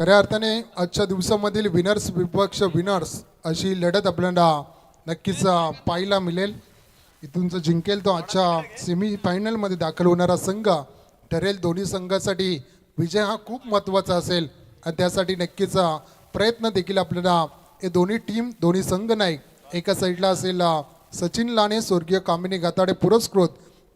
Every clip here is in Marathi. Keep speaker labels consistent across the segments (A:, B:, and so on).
A: खऱ्या अर्थाने आजच्या दिवसामधील विनर्स विपक्ष विनर्स अशी लढत आपल्याला नक्कीच पाहायला मिळेल. इथून जो जिंकेल तो आजच्या सेमी फायनलमध्ये दाखल होणारा संघ ठरेल. दोन्ही संघासाठी विजय हा खूप महत्त्वाचा असेल आणि त्यासाठी नक्कीच प्रयत्न देखील आपल्याला हे दोन्ही टीम दोन्ही संघ नाही, एका साईडला असेल सचिन लाने स्वर्गीय कामिनी गाताडे पुरस्कृत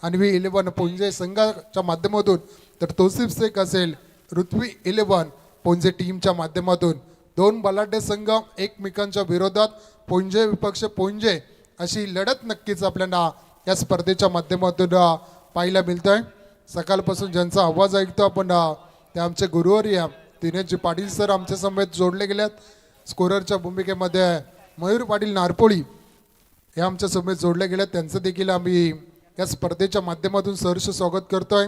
A: अन्वी 11 पोंजे संघाच्या माध्यमातून, तर तौसिफ शेख असेल ऋत्वी 11 पोंजे टीमच्या माध्यमातून. दोन बलाढ्य संघ एकमेकांच्या विरोधात पोंजे विपक्ष पोंजे अशी लढत नक्कीच आपल्याला या स्पर्धेच्या माध्यमातून पाहायला मिळतोय. सकाळपासून ज्यांचा आवाज ऐकतो आपण ते आमचे गुरुवर्य दिनेशजी पाटील सर आमच्या समेत जोडले गेल्यात. स्कोररच्या भूमिकेमध्ये मयूर पाटील नारपोळी हे आमच्या समेत जोडले गेल्यात. त्यांचं देखील आम्ही या स्पर्धेच्या माध्यमातून सहर्ष स्वागत करतोय.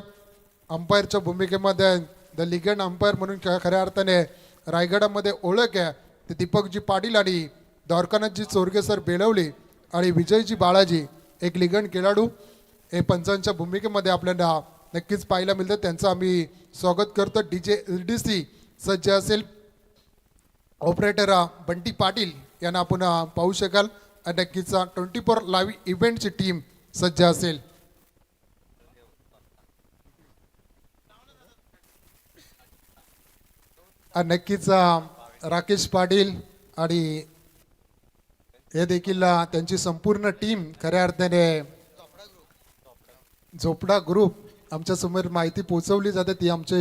A: अंपायरच्या भूमिकेमध्ये द लिगंड अंपायर म्हणून खऱ्या अर्थाने रायगडामध्ये ओळख आहे ते दीपकजी पाटील आणि द्वारकानाथजी चोरगे सर बेलवली आणि विजयजी बाळाजी एक लिगंड खेळाडू हे पंचांच्या भूमिकेमध्ये आपल्याला नक्कीच पाहायला मिळतं. त्यांचं आम्ही स्वागत करतो. DJLDC सज्ज असेल. ऑपरेटर बंटी पाटील यांना आपण पाहू शकाल. नक्कीच 24 लाईव्ह इव्हेंटची टीम सज्ज असेल. नक्कीच राकेश पाटील आणि हे देखील त्यांची संपूर्ण टीम खऱ्या अर्थाने झोपडा ग्रुप आमच्या समोर माहिती पोहोचवली जाते ती आमचे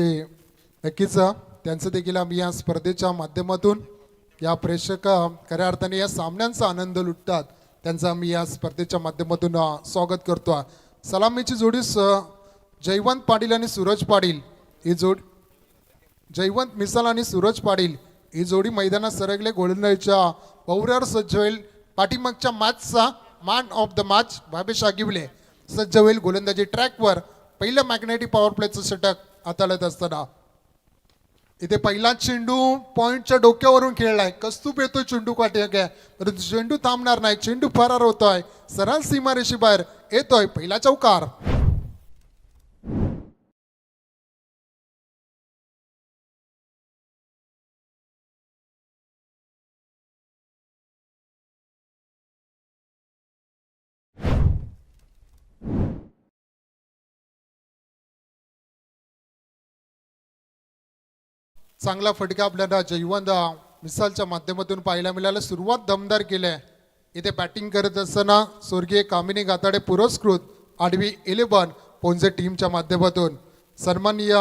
A: नक्कीच त्यांचं देखील आम्ही या स्पर्धेच्या माध्यमातून या प्रेक्षक खऱ्या अर्थाने या सामन्यांचा आनंद लुटतात त्यांचं आम्ही या स्पर्धेच्या माध्यमातून स्वागत करतो. सलामीची जोडी जयवंत पाटील आणि सूरज पाटील ही जोडी जयवंत मिसाल आणि सूरज पाटील ही जोडी मैदानात सरकले. गोलंदाजीच्या पौऱ्यावर सज्ज होईल. पाठीमागच्या मॅचचा man of the match Bhavesh Agiwale सज्ज होईल. गोलंदाजी ट्रॅकवर पहिल्या मॅग्नेटिक पॉवर प्लेचं षटक हाताळत असताना इथे पहिला चेंडू पॉइंटच्या डोक्यावरून खेळलाय. कस्तूप येतोय चेंडू काटे परंतु चेंडू थांबणार नाही. चेंडू फरार होतोय. सरळ सीमारेषी बाहेर येतोय. पहिला चौकार. चांगला फटका आपल्याला जयवंत मिसालच्या माध्यमातून पाहायला मिळाला. सुरुवात दमदार केली आहे. इथे बॅटिंग करत असताना स्वर्गीय कामिनी गाताडे पुरस्कृत आडवी 11 पोंजे टीमच्या माध्यमातून सन्माननीय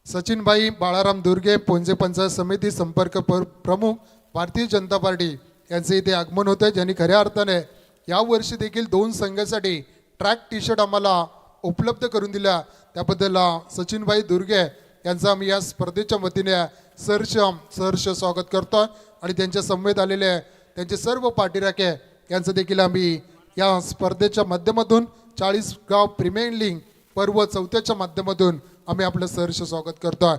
A: सचिनभाई बाळाराम दुर्गे पोंजे पंचायत समिती संपर्क प्रमुख भारतीय जनता पार्टी यांचे इथे आगमन होते, ज्यांनी खऱ्या अर्थाने यावर्षी देखील 2 संघासाठी ट्रॅक टी शर्ट आम्हाला उपलब्ध करून दिल्या. त्याबद्दल सचिनभाई दुर्गे यांचं आम्ही या स्पर्धेच्या वतीने सहर्ष स्वागत करतो. आणि त्यांच्या समवेत आलेले त्यांचे सर्व पाठीराखे यांचं देखील आम्ही या स्पर्धेच्या माध्यमातून 40 गाव प्रीमियर लीग पर्व 4च्या माध्यमातून आम्ही आपलं सहर्ष स्वागत करतोय.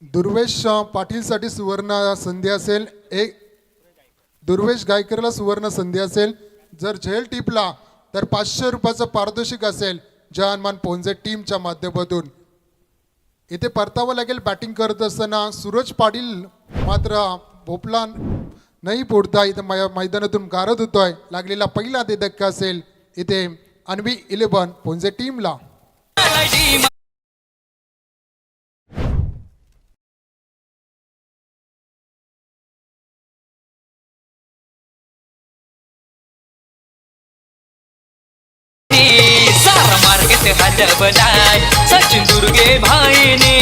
A: दुर्वेश पाटीलसाठी सुवर्ण संधी असेल. दुर्वेश गायकरला सुवर्ण संधी असेल. जर झेल टिपला तर 500 रुपयाचं पारितोषिक असेल जहानमान पोंजे टीमच्या माध्यमातून. इथे परतावं लागेल. बॅटिंग करत असताना सूरज पाटील मात्र भोपला नाही फोडता इथे मैदानातून गारद होतोय. लागलेला पहिला ते धक्का असेल इथे अन्वी 11 पोंजे टीमला.
B: हलवलाय सचिन दुर्गे भाईने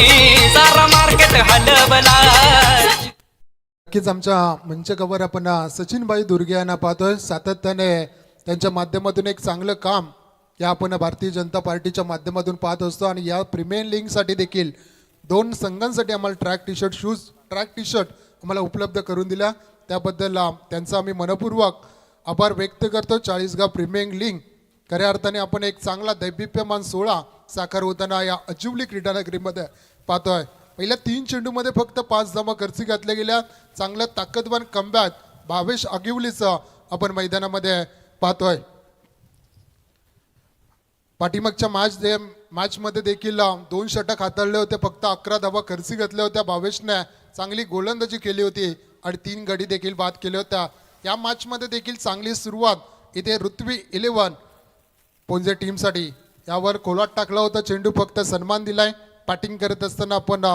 B: सारा मार्केट हलवलाय.
A: नक्कीच आमच्या मंच कवर आपण सचिनभाई दुर्गे यांना पाहतोय. सातत्याने त्यांच्या माध्यमातून एक चांगलं काम या आपण भारतीय जनता पार्टीच्या माध्यमातून पाहत असतो. आणि या प्रीमियर लीगसाठी देखील 2 संघांसाठी आम्हाला ट्रॅक टी शर्ट आम्हाला उपलब्ध करून दिल्या. त्याबद्दल त्यांचा आम्ही मनपूर्वक आभार व्यक्त करतो. 40 गाव प्रीमियर लीग खऱ्या अर्थाने आपण एक चांगला दैदिप्यमान सोहळा साकार होताना या अजिवली क्रीडानगरीमध्ये पाहतोय. पहिल्या 3 चेंडूमध्ये फक्त 5 धावा खर्ची घातल्या गेल्या. चांगलं ताकदवान कमबॅक भावेश आगिवलीचं आपण मैदानामध्ये पाहतोय. पाठीमागच्या मॅच मॅचमध्ये देखील 2 षटक हाताळले होते, फक्त 11 धावा खर्ची घातल्या होत्या. भावेशने चांगली गोलंदाजी केली होती आणि 3 गडी देखील बाद केल्या होत्या. या मॅचमध्ये देखील चांगली सुरुवात इथे ऋत्वी 11 पोंजे टीमसाठी. यावर कोलाट टाकला होता चेंडू, फक्त सन्मान दिलाय. बॅटिंग करत असताना आपण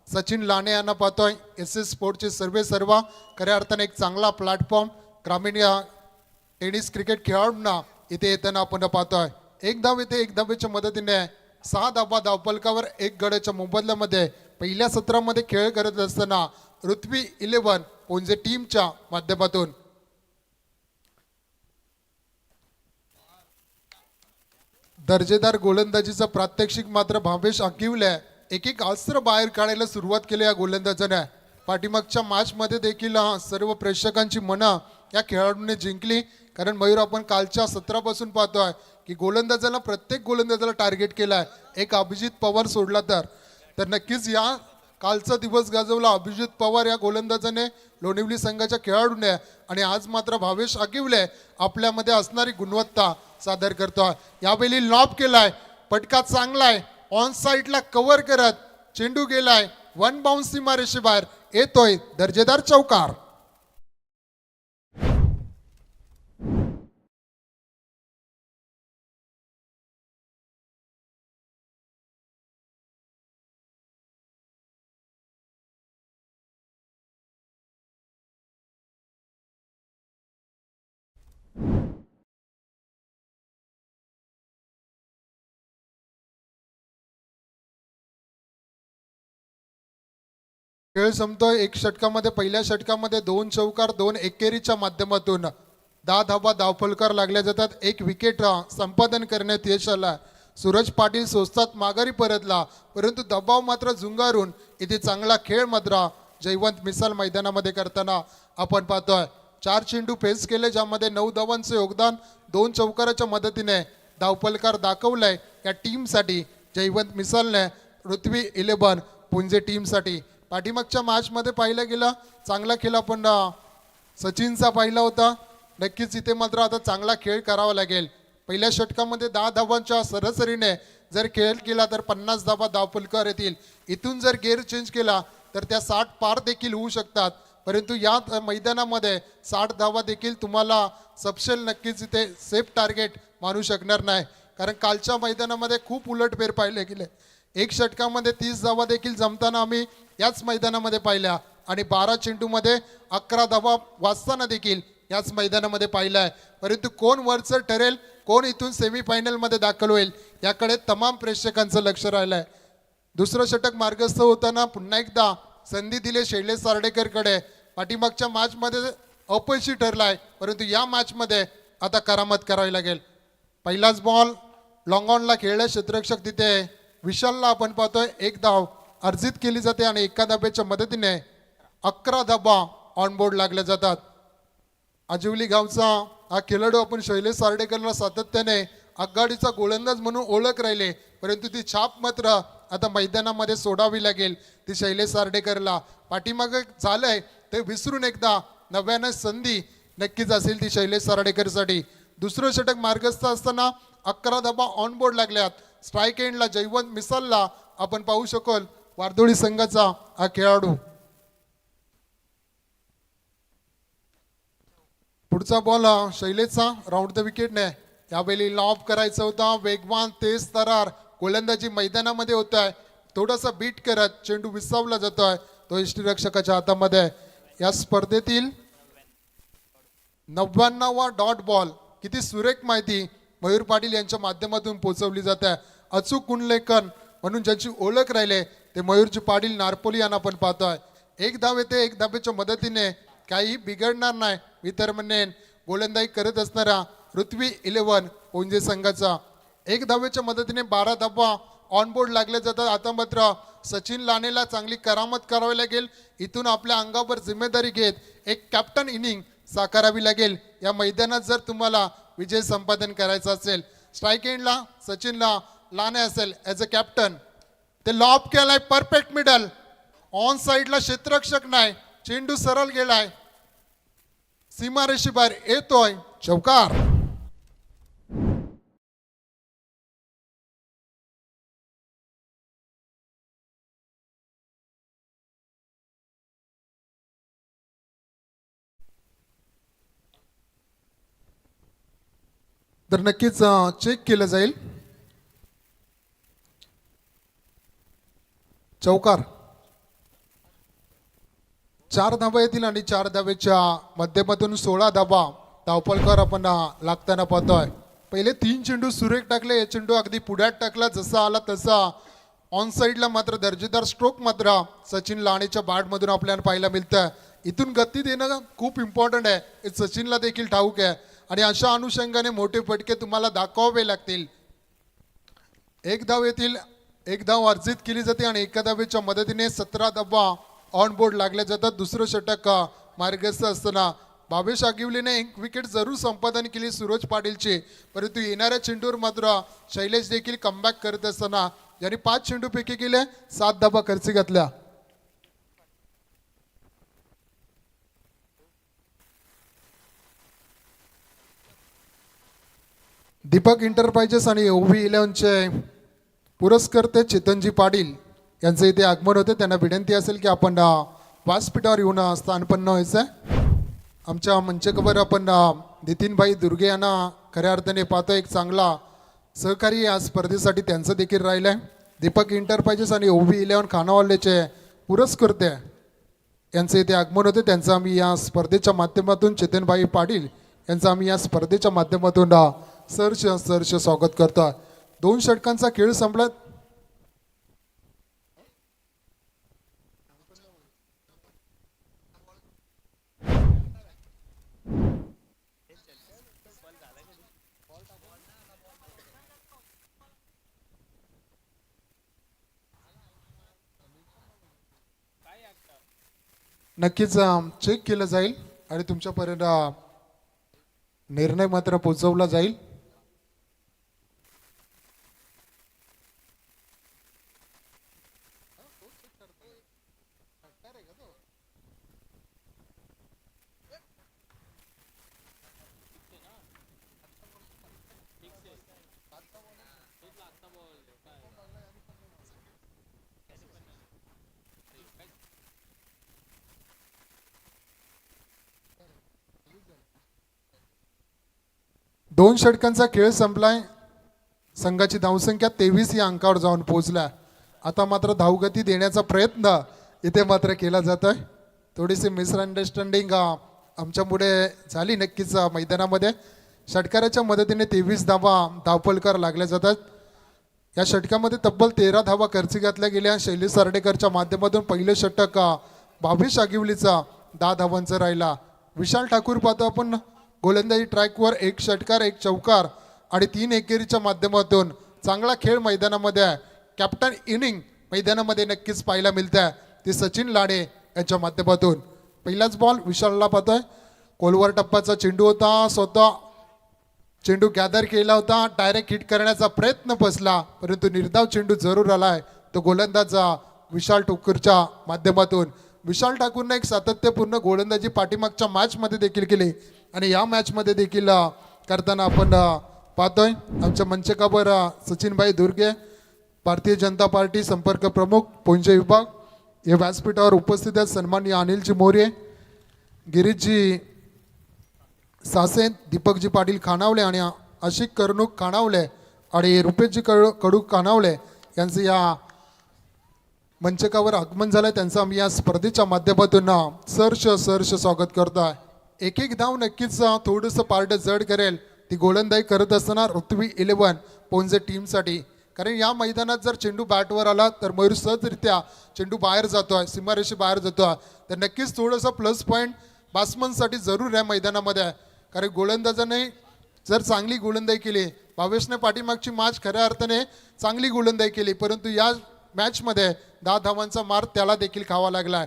A: सचिन लाने यांना पाहतोय. SS स्पोर्टचे सर्व खऱ्या अर्थाने एक चांगला प्लॅटफॉर्म ग्रामीण या टेनिस क्रिकेट खेळाडूंना इथे येताना आपण पाहतोय. एक धाव येथे, एक धावेच्या मदतीने 6 धावा धावफलकावर 1 गड्याच्या मोबदल्यामध्ये पहिल्या सत्रामध्ये खेळ करत असताना ऋत्वी 11 पोंजे टीमच्या माध्यमातून दर्जेदार गोलंदाजीचा प्रात्यक्षिक मात्र भावेश आकिवले एक अस्त्र बाहेर काढायला सुरुवात केली या गोलंदाजाने. पाठीमागच्या मॅचमध्ये देखील सर्व प्रेक्षकांची मनं या खेळाडूने जिंकली, कारण मयूर आपण कालच्या सत्रापासून पाहतोय की गोलंदाजाला प्रत्येक गोलंदाजाला टार्गेट केलाय. एक अभिजित पवार सोडला तर नक्कीच या कालचा दिवस गाजवला अभिजित पवार या गोलंदाजाने, लोणिवली संघाच्या खेळाडूने. आणि आज मात्र भावेश आकिवले आपल्यामध्ये असणारी गुणवत्ता सादर करतोय. यावेळी लॉब केलाय, पटका चांगलाय, ऑन साईडला कव्हर करत चेंडू गेलाय, 1 बाउन्स सीमारेषे बाहेर येतोय, दर्जेदार चौकार. खेळ संपतोय. 1 षटकामध्ये, पहिल्या षटकामध्ये 2 चौकार 2 एकेरीच्या माध्यमातून 10 धावा धावफलकार लागल्या जातात. 1 विकेट संपादन करण्यात यश आला. सूरज पाटील स्वस्तात माघारी परतला, परंतु दबाव मात्र झुंगारून इथे चांगला खेळ मात्र जयवंत मिसाल मैदानामध्ये करताना आपण पाहतोय. 4 चेंडू फेस केले, ज्यामध्ये 9 धावांचे योगदान, 2 चौकाराच्या मदतीने धावफलकार दाखवलाय या टीमसाठी जयवंत मिसालने. ऋत्वी 11 पुंजे टीमसाठी. पाठीमागच्या मॅचमध्ये पाहिलं गेलं चांगला खेळ आपण सचिनचा पाहिला होता. नक्कीच इथे मात्र आता चांगला खेळ करावा लागेल. पहिल्या षटकामध्ये 10 धावांच्या सरासरीने जर खेळ केला तर 50 धावा धावफलकार येतील. इथून जर गेअर चेंज केला तर त्या 60 पार देखील होऊ शकतात, परंतु या मैदानामध्ये 60 धावा देखील तुम्हाला सपशेल नक्कीच इथे सेफ टार्गेट मानू शकणार नाही, कारण कालच्या मैदानामध्ये खूप उलटफेर पाहिले गेले. 1 षटकामध्ये 30 धावा देखील जमताना आम्ही याच मैदानामध्ये पाहिल्या आणि 12 चेंडूमध्ये 11 धावा वाचताना देखील याच मैदानामध्ये पाहिलं आहे. परंतु कोण वरचं ठरेल, कोण इथून सेमीफायनलमध्ये दाखल होईल, याकडे तमाम प्रेक्षकांचं लक्ष राहिलं आहे. दुसरं षटक मार्गस्थ होताना पुन्हा एकदा संधी दिली शैलेश सार्डेकरकडे. पाठीमागच्या मॅचमध्ये अपयशी ठरलाय, परंतु या मॅचमध्ये आता करामत करावी लागेल. पहिलाच बॉल लॉंग ऑनला खेळले क्षेत्ररक्षक तिथे विशालला आपण पाहतोय. 1 धाव अर्जित केली जाते आणि 1 धाब्याच्या मदतीने 11 धाबा ऑन बोर्ड लागल्या जातात. आजिवली गावचा हा खेळाडू आपण शैलेश सार्डेकरला सातत्याने आघाडीचा गोलंदाज म्हणून ओळख राहिले, परंतु ती छाप मात्र आता मैदानामध्ये सोडावी लागेल ती शैलेश सार्डेकरला. पाठीमागे झालंय ते विसरून एकदा नव्याने संधी नक्कीच असेल ती शैलेश सार्डेकरसाठी. दुसरं षटक मार्गस्थ असताना 11 धाबा ऑन बोर्ड लागल्यात. स्ट्राईक एंडला जयवंत मिसालला आपण पाहू शकाल, वारदोळी संघाचा हा खेळाडू. पुढचा बॉल शैलेशचा राऊंड द विकेटने. यावेळी लॉब करायचा होता, वेगवान तेज तरार गोलंदाजी मैदानामध्ये होत आहे. थोडासा बीट करत चेंडू विसावला जातोय, तो यष्टीरक्षकाच्या हातामध्ये. या स्पर्धेतील 99वा डॉट बॉल. किती सुरेख माहिती मयूर पाटील यांच्या माध्यमातून पोहोचवली जाते. अचूक गुणलेखन म्हणून ज्यांची ओळख राहिले ते मयूरजी पाटील नारपोली यांना आपण पाहतोय. 1 धाव येते, 1 धावेच्या मदतीने काही बिघडणार नाही मी तर म्हणेन गोलंदाजी करत असणारा ऋत्वी 11 पोंजे संघाचा. 1 धावेच्या मदतीने 12 धावा ऑन बोर्ड लागले जातात. आता मात्र सचिन लानेला चांगली करामत करावी लागेल. इथून आपल्या अंगावर जिम्मेदारी घेत एक कॅप्टन इनिंग साकारावी लागेल या मैदानात जर तुम्हाला विजय संपादन करायचा असेल. स्ट्राईक एंडला सचिनला लाने असेल ॲज अ कॅप्टन. ते लॉब केलाय, परफेक्ट मिडल, ऑन साईडला क्षेत्ररक्षक नाही, चेंडू सरळ गेलाय, सीमारेषे बाहेर येतोय, चौकार. तर नक्कीच चेक केलं जाईल. चौकार 4 धाबा येतील आणि 4 धाब्याच्या माध्यमातून 16 धाबा धावपलकर आपण लागताना पाहतोय. पहिले 3 चेंडू सुरेख टाकले, हे चेंडू अगदी पुढ्यात टाकला, जसा आला तसा ऑन साईडला मात्र दर्जेदार स्ट्रोक मात्र सचिन लाणेच्या बॅटमधून आपल्याला पाहायला मिळतं. इथून गती देणं खूप इम्पॉर्टंट आहे, हे सचिनला देखील ठाऊक आहे आणि अशा अनुषंगाने मोठे फटके तुम्हाला दाखवावे लागतील. एक धाव येतील, एक धाव अर्जित केली जाते आणि एका धावेच्या मदतीने 17 धावा ऑन बोर्ड लागल्या जातात. दुसरं षटक मार्गस्थ असताना भावेश आगिवलेने एक विकेट जरूर संपादन केली सूरज पाटीलची, परंतु येणाऱ्या चेंडूवर मात्र शैलेश देखील कमबॅक करत असताना यांनी 5 चेंडूपैकी केले 7 धाबा खर्ची घातल्या. दीपक इंटरप्राइजेस आणि ओव्ही 11चे पुरस्कर्ते चेतनजी पाटील यांचे इथे आगमन होते. त्यांना विनंती असेल की आपण व्यासपीठावर येऊन स्थानपन्न व्हायचं आहे. आमच्या मंचकवर आपण नितीनभाई दुर्गे यांना खऱ्या अर्थाने पाहतो. एक चांगला सहकारी या स्पर्धेसाठी त्यांचं देखील राहिलं आहे. दीपक इंटरप्राइजेस आणि ओव्ही 11 खानावालेचे पुरस्कर्ते यांचे इथे आगमन होते. त्यांचं आम्ही या स्पर्धेच्या माध्यमातून चेतनभाई पाटील यांचं आम्ही या स्पर्धेच्या माध्यमातून सहर्ष स्वागत करतो. 2 षटकांचा खेळ संपला. नक्कीच चेक केलं जाईल आणि तुमच्यापर्यंत निर्णय मात्र पोहोचवला जाईल. दोन षटकांचा खेळ संपलाय. संघाची धावसंख्या 23 या अंकावर जाऊन पोहोचला. आता मात्र धावगती देण्याचा प्रयत्न इथे मात्र केला जातोय. थोडीशी मिसअंडरस्टँडिंग आमच्यामुळे झाली नक्कीच मैदानामध्ये. षटकाराच्या मदतीने 23 धावा धावपलकर लागल्या जातात. या षटकामध्ये तब्बल 13 धावा खर्ची घातल्या गेल्या. शैलेश सार्डेकरच्या माध्यमातून पहिले षटक भावेश आगिवलीचा 10 धावांचा राहिला. विशाल ठाकूर पाहतो आपण गोलंदाजी ट्रॅकवर 1 षटकार 1 चौकार आणि 3 एकेरीच्या माध्यमातून चांगला खेळ मैदानामध्ये आहे. कॅप्टन इनिंग मैदानामध्ये नक्कीच पाहायला मिळते ती सचिन लाडे यांच्या माध्यमातून. पहिलाच बॉल विशालला पाहतोय. कोलवर टप्प्याचा चेंडू होता, स्वतः चेंडू गॅदर केला होता, डायरेक्ट हिट करण्याचा प्रयत्न बसला, परंतु निर्धाव चेंडू जरूर आलाय तो गोलंदाजा विशाल ठाकूरच्या माध्यमातून. विशाल ठाकूरने एक सातत्यपूर्ण गोलंदाजी पाठीमागच्या मॅचमध्ये देखील केली आणि या मॅचमध्ये देखील करताना आपण पाहतोय. आमच्या मंचकावर सचिनभाई दुर्गे, भारतीय जनता पार्टी संपर्क प्रमुख पोंजे विभाग, हे व्यासपीठावर उपस्थित आहेत. सन्माननीय अनिलजी मोरे, गिरीशजी सासे, दीपकजी पाटील खानावले आणि आशिक कर्णूक खानावले आणि रुपेशजी कडू खानावले यांचं या मंचकावर आगमन झालं. त्यांचं आम्ही या स्पर्धेच्या माध्यमातून सहर्ष स्वागत करतो आहे. एक एक धाव नक्कीच थोडंसं पार्ट जड करेल ती गोलंदाजी करत असताना ऋत्वी 11 पोंजे टीमसाठी. कारण या मैदानात जर चेंडू बॅटवर आला तर मयूर सहजरित्या चेंडू बाहेर जातोय, सीमारेषे बाहेर जातोय, तर नक्कीच थोडंसं प्लस पॉईंट बॅट्समनसाठी जरूर आहे मैदानामध्ये. कारण गोलंदाजाने जर चांगली गोलंदाजी केली, भावेशने पाठीमागची मॅच खऱ्या अर्थाने चांगली गोलंदाजी केली, परंतु या मॅचमध्ये 10 धावांचा मार त्याला देखील खावा लागलाय.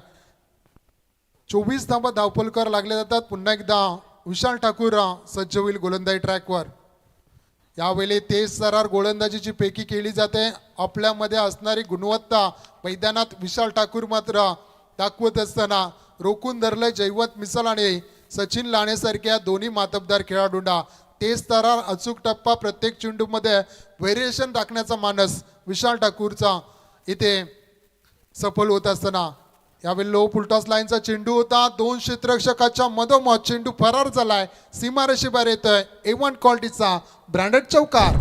A: 24 धावा धावपलकर लागले जातात. पुन्हा एकदा विशाल ठाकूर सज्ज होईल गोलंदाजी ट्रॅकवर. यावेळी तेज सरार गोलंदाजीची पैकी केली जाते. आपल्यामध्ये असणारी गुणवत्ता मैदानात विशाल ठाकूर मात्र दाखवत असताना रोखून धरलंय जयवंत मिसाल आणि सचिन लाणेसारख्या दोन्ही मातबदार खेळाडूंना. तेज तरार, अचूक टप्पा, प्रत्येक चेंडूमध्ये व्हेरिएशन टाकण्याचा मानस विशाल ठाकूरचा इथे सफल होत असताना यावेळी लो फुलटॉस लाईनचा चेंडू होता, दोन क्षेत्ररक्षकाच्या मधोमध चेंडू फरार झालाय, सीमारेषेबाहेर येतोय A1 क्वालिटीचा ब्रँडेड चौकार.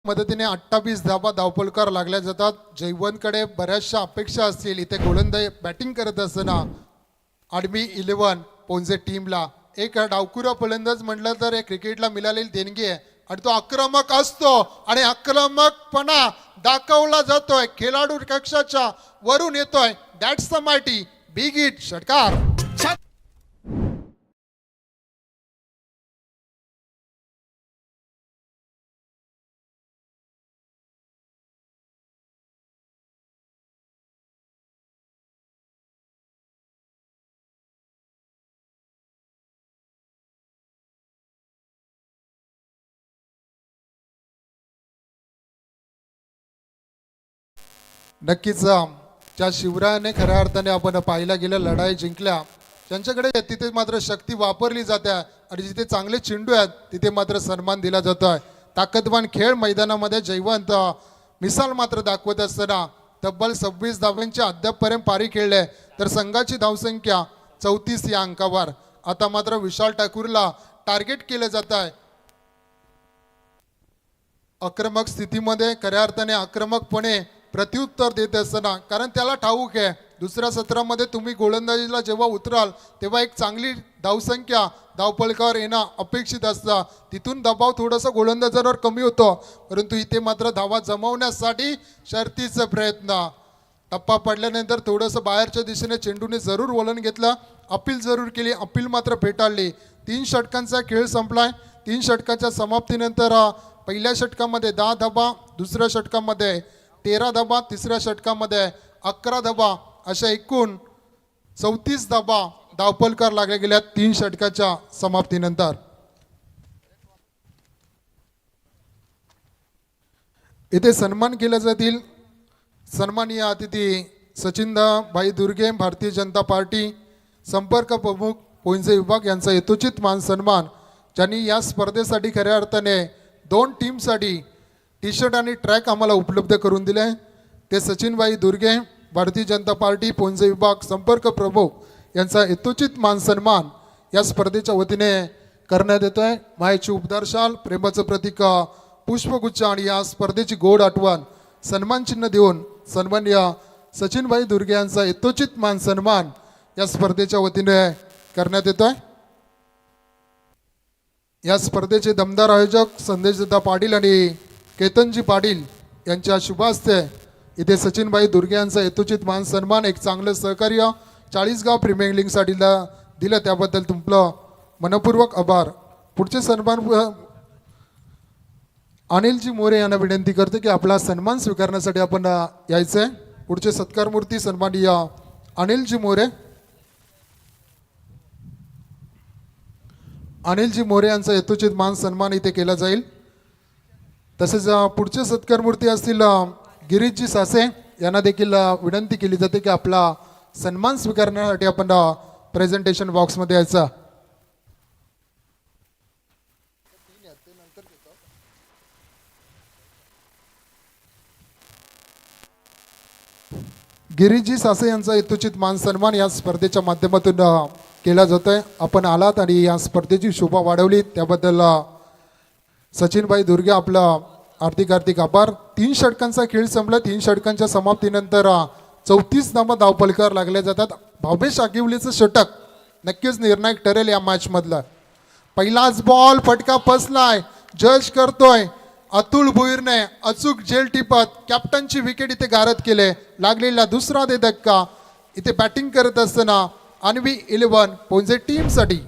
A: मदतीने 28 धावा धावपलकार लागल्या जातात. जयवंतकडे बऱ्याचशा अपेक्षा असतील. इथे गोलंदाज बॅटिंग करत असताना आर्मी 11 पोंजे टीमला एक डावखुरा फलंदाज म्हटलं तर एक क्रिकेटला मिळालेली देणगी आहे आणि तो आक्रमक असतो आणि आक्रमकपणा दाखवला जातोय, खेळाडू कक्षाच्या वरून येतोय. That's the mighty big hit. षटकार. नक्कीच ज्या शिवरायाने खऱ्या अर्थाने आपण पाहिला गेल्या लढाई जिंकल्या, त्यांच्याकडे तिथे मात्र शक्ती वापरली जाते आणि जिथे चांगले चेंडू आहेत तिथे मात्र सन्मान दिला जातोय. ताकदवान खेळ मैदानामध्ये जयवंत मिसाल मात्र दाखवत असताना तब्बल 26 धावांच्या अद्यापपर्यंत पारी खेळले तर संघाची धावसंख्या 34 या अंकावर. आता मात्र विशाल ठाकूरला टार्गेट केलं जात आहे. आक्रमक स्थितीमध्ये खऱ्या अर्थाने आक्रमकपणे प्रत्युत्तर देत असताना, कारण त्याला ठाऊक आहे दुसऱ्या सत्रामध्ये तुम्ही गोलंदाजीला जेव्हा उतराल तेव्हा एक चांगली धावसंख्या धावपलकावर येणं अपेक्षित असतं. तिथून दबाव थोडासा गोलंदाजांवर कमी होतो, परंतु इथे मात्र धावा जमवण्यासाठी शर्तीचा प्रयत्न. टप्पा पडल्यानंतर थोडंसं बाहेरच्या दिशेने चेंडूने जरूर वळण घेतलं, अपील जरूर केली, अपील मात्र फेटाळली. 3 षटकांचा खेळ संपलाय. 3 षटकाच्या समाप्तीनंतर पहिल्या षटकामध्ये 10 धावा, दुसऱ्या षटकामध्ये 13 धावा, तिसऱ्या षटकामध्ये 11 धावा, अशा एकूण 34 धावा धावपलकार लागल्या गेल्या 3 षटकाच्या समाप्तीनंतर. इथे सन्मान केले जातील. सन्माननीय अतिथी सचिनभाई दुर्गे, भारतीय जनता पार्टी संपर्क प्रमुख पोंजे विभाग यांचा यथोचित मान सन्मान, ज्यांनी या स्पर्धेसाठी खऱ्या अर्थाने 2 टीमसाठी टी शर्ट आणि ट्रॅक आम्हाला उपलब्ध करून दिले. ते सचिनभाई दुर्गे, भारतीय जनता पार्टी पोंजे विभाग संपर्क प्रमुख यांचा यथोचित मान सन्मान या स्पर्धेच्या वतीने करण्यात येतोय. मायेची उपदार शाल, प्रेमाचं प्रतीक पुष्पगुच्छ आणि या स्पर्धेची गोड आठवण सन्मान चिन्ह देऊन सन्माननीय सचिनभाई दुर्गे यांचा यथोचित मान सन्मान या स्पर्धेच्या वतीने करण्यात येतोय. या स्पर्धेचे दमदार आयोजक संदेशदादा पाटील आणि केतनजी पाटील यांच्या शुभ हस्ते इथे सचिनभाई दुर्गे यांचा यथोचित मान सन्मान, एक चांगलं सहकार्य 40 गाव प्रीमियर लीगसाठी दिलं त्याबद्दल तुमचं मनपूर्वक आभार. पुढचे सन्मान अनिलजी मोरे यांना विनंती करते की आपला सन्मान स्वीकारण्यासाठी आपण यायचंय. पुढचे सत्कारमूर्ती सन्माननीय अनिलजी मोरे. अनिलजी मोरे यांचा यथोचित मान सन्मान इथे केला जाईल. तसेच पुढचे सत्कारमूर्ती असतील गिरीशजी सासे यांना देखील विनंती केली जाते की आपला सन्मान स्वीकारण्यासाठी आपण प्रेझेंटेशन बॉक्समध्ये यायचा. गिरीशजी सासे यांचा यथोचित मान सन्मान या स्पर्धेच्या माध्यमातून केला जातोय. आपण आलात आणि या स्पर्धेची शोभा वाढवली त्याबद्दल सचिनभाई दुर्गे आपलं हार्दिक आभार. 3 षटकांचा खेळ संपला. 3 षटकांच्या समाप्तीनंतर 34 धावा धावपलकार लागले जातात. भावेश आगिवलीचं षटक नक्कीच निर्णायक ठरेल या मॅच मधलं. पहिलाच बॉल फटका फसलाय, जज करतोय अतुल भुईरने अचूक झेल टिपत कॅप्टनची विकेट इथे गारद केले. लागलेला दुसरा धक्का इथे बॅटिंग करत असताना आर्मी 11 पोंजे टीमसाठी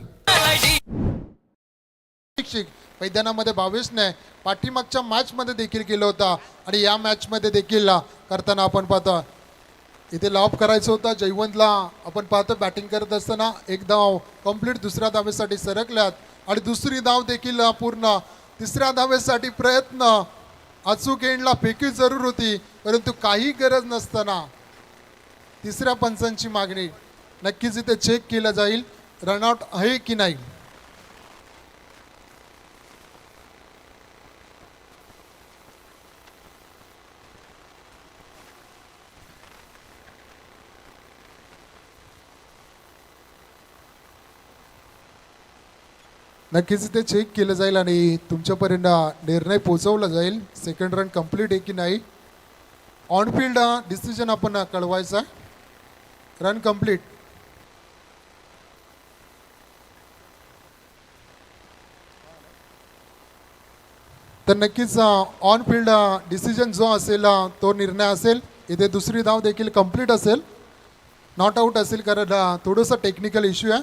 A: मैदानामध्ये भावेशने पाठीमागच्या मॅच मध्ये देखील केलं होता आणि या मॅच मध्ये देखील करताना आपण पाहतो. इथे लॉब करायचं होतं जयवंतला. आपण पाहतो बॅटिंग करत असताना एक धाव कंप्लीट दुसऱ्या धावेसाठी सरकल्यात आणि दुसरी धाव देखील पूर्ण. तिसऱ्या धावेसाठी प्रयत्न अचूक एंडला फेकी जरूर होती, परंतु काही गरज नसताना तिसऱ्या पंचांची मागणी नक्कीच इथे चेक केलं जाईल रनआउट आहे की नाही. नक्कीच इथे चेक केलं जाईल आणि तुमच्यापर्यंत निर्णय पोहोचवला जाईल सेकंड रन कंप्लीट आहे की नाही. ऑन फील्ड डिसिजन आपण कळवायचा आहे. Run complete. तर नक्कीच ऑन फील्ड डिसिजन जो असेल तो निर्णय असेल. इथे दुसरी धाव देखील कंप्लीट असेल, नॉट आऊट असेल, कारण थोडंसं टेक्निकल इश्यू आहे.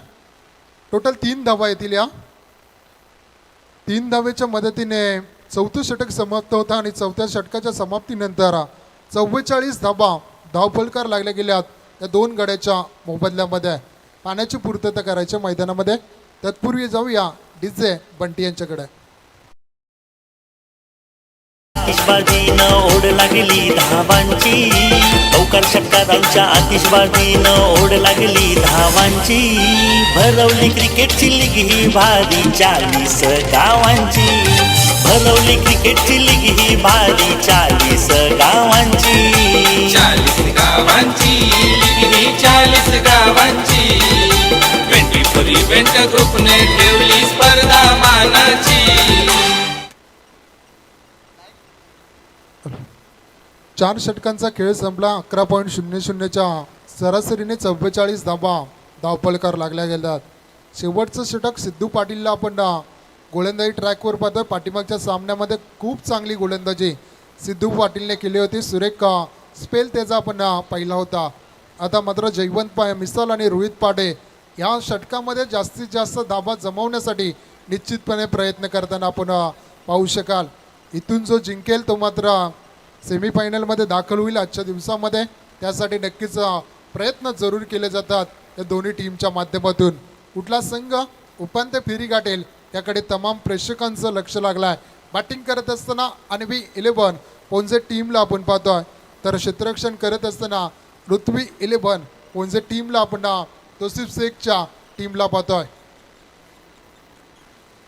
A: टोटल 3 धावा येतील. या 3 धावेच्या मदतीने चौथं षटक समाप्त होतं आणि चौथ्या षटकाच्या समाप्तीनंतर 44 धावा धावफलकार लागल्या गेल्यात त्या 2 गड्याच्या मोबदल्यामध्ये. पाण्याची पूर्तता करायच्या मैदानामध्ये. तत्पूर्वी जाऊया डीजे बंटी यांच्याकडे.
C: आतिषबाजीनं ओढ लागली धावांची, लवकर षटकारांच्या आतिषबाजीनं ओढ लागली धावांची. भरवली क्रिकेटची लीग ही भारी 40 गावांची, भरवली क्रिकेटची लीग ही भारी 40 गावांची.
D: 40 गावांची लीग ही 40 गावांची. 24 इव्हेंट ग्रुपने ठेवली स्पर्धा मानाची.
A: 4 षटकांचा खेळ संपला. 11.00च्या सरासरीने 44 धावा धावफलकार लागल्या गेल्यात. शेवटचं षटक सिद्धू पाटीलला आपण गोलंदाजी ट्रॅकवर पाहतो. पाठीमागच्या सामन्यामध्ये खूप चांगली गोलंदाजी सिद्धू पाटीलने केली होती. सुरेख स्पेल त्याचा आपण पाहिला होता. आता मात्र जयवंत मिसाल आणि रोहित पाटे या षटकामध्ये जास्तीत जास्त धावा जमवण्यासाठी निश्चितपणे प्रयत्न करताना आपण पाहू शकाल. इथून जो जिंकेल तो मात्र सेमीफायनलमध्ये दाखल होईल आजच्या दिवसामध्ये. त्यासाठी नक्कीच प्रयत्न जरूर केले जातात या दोन्ही टीमच्या माध्यमातून. कुठला संघ उपांत्य फेरी गाठेल याकडे तमाम प्रेक्षकांचं लक्ष लागलं आहे. बॅटिंग करत असताना अनवी 11 पोंजे टीमला आपण पाहतोय, तर क्षेत्ररक्षण करत असताना ऋत्वी 11 पोंजे टीमला आपण तोसिफ शेखच्या टीमला पाहतोय.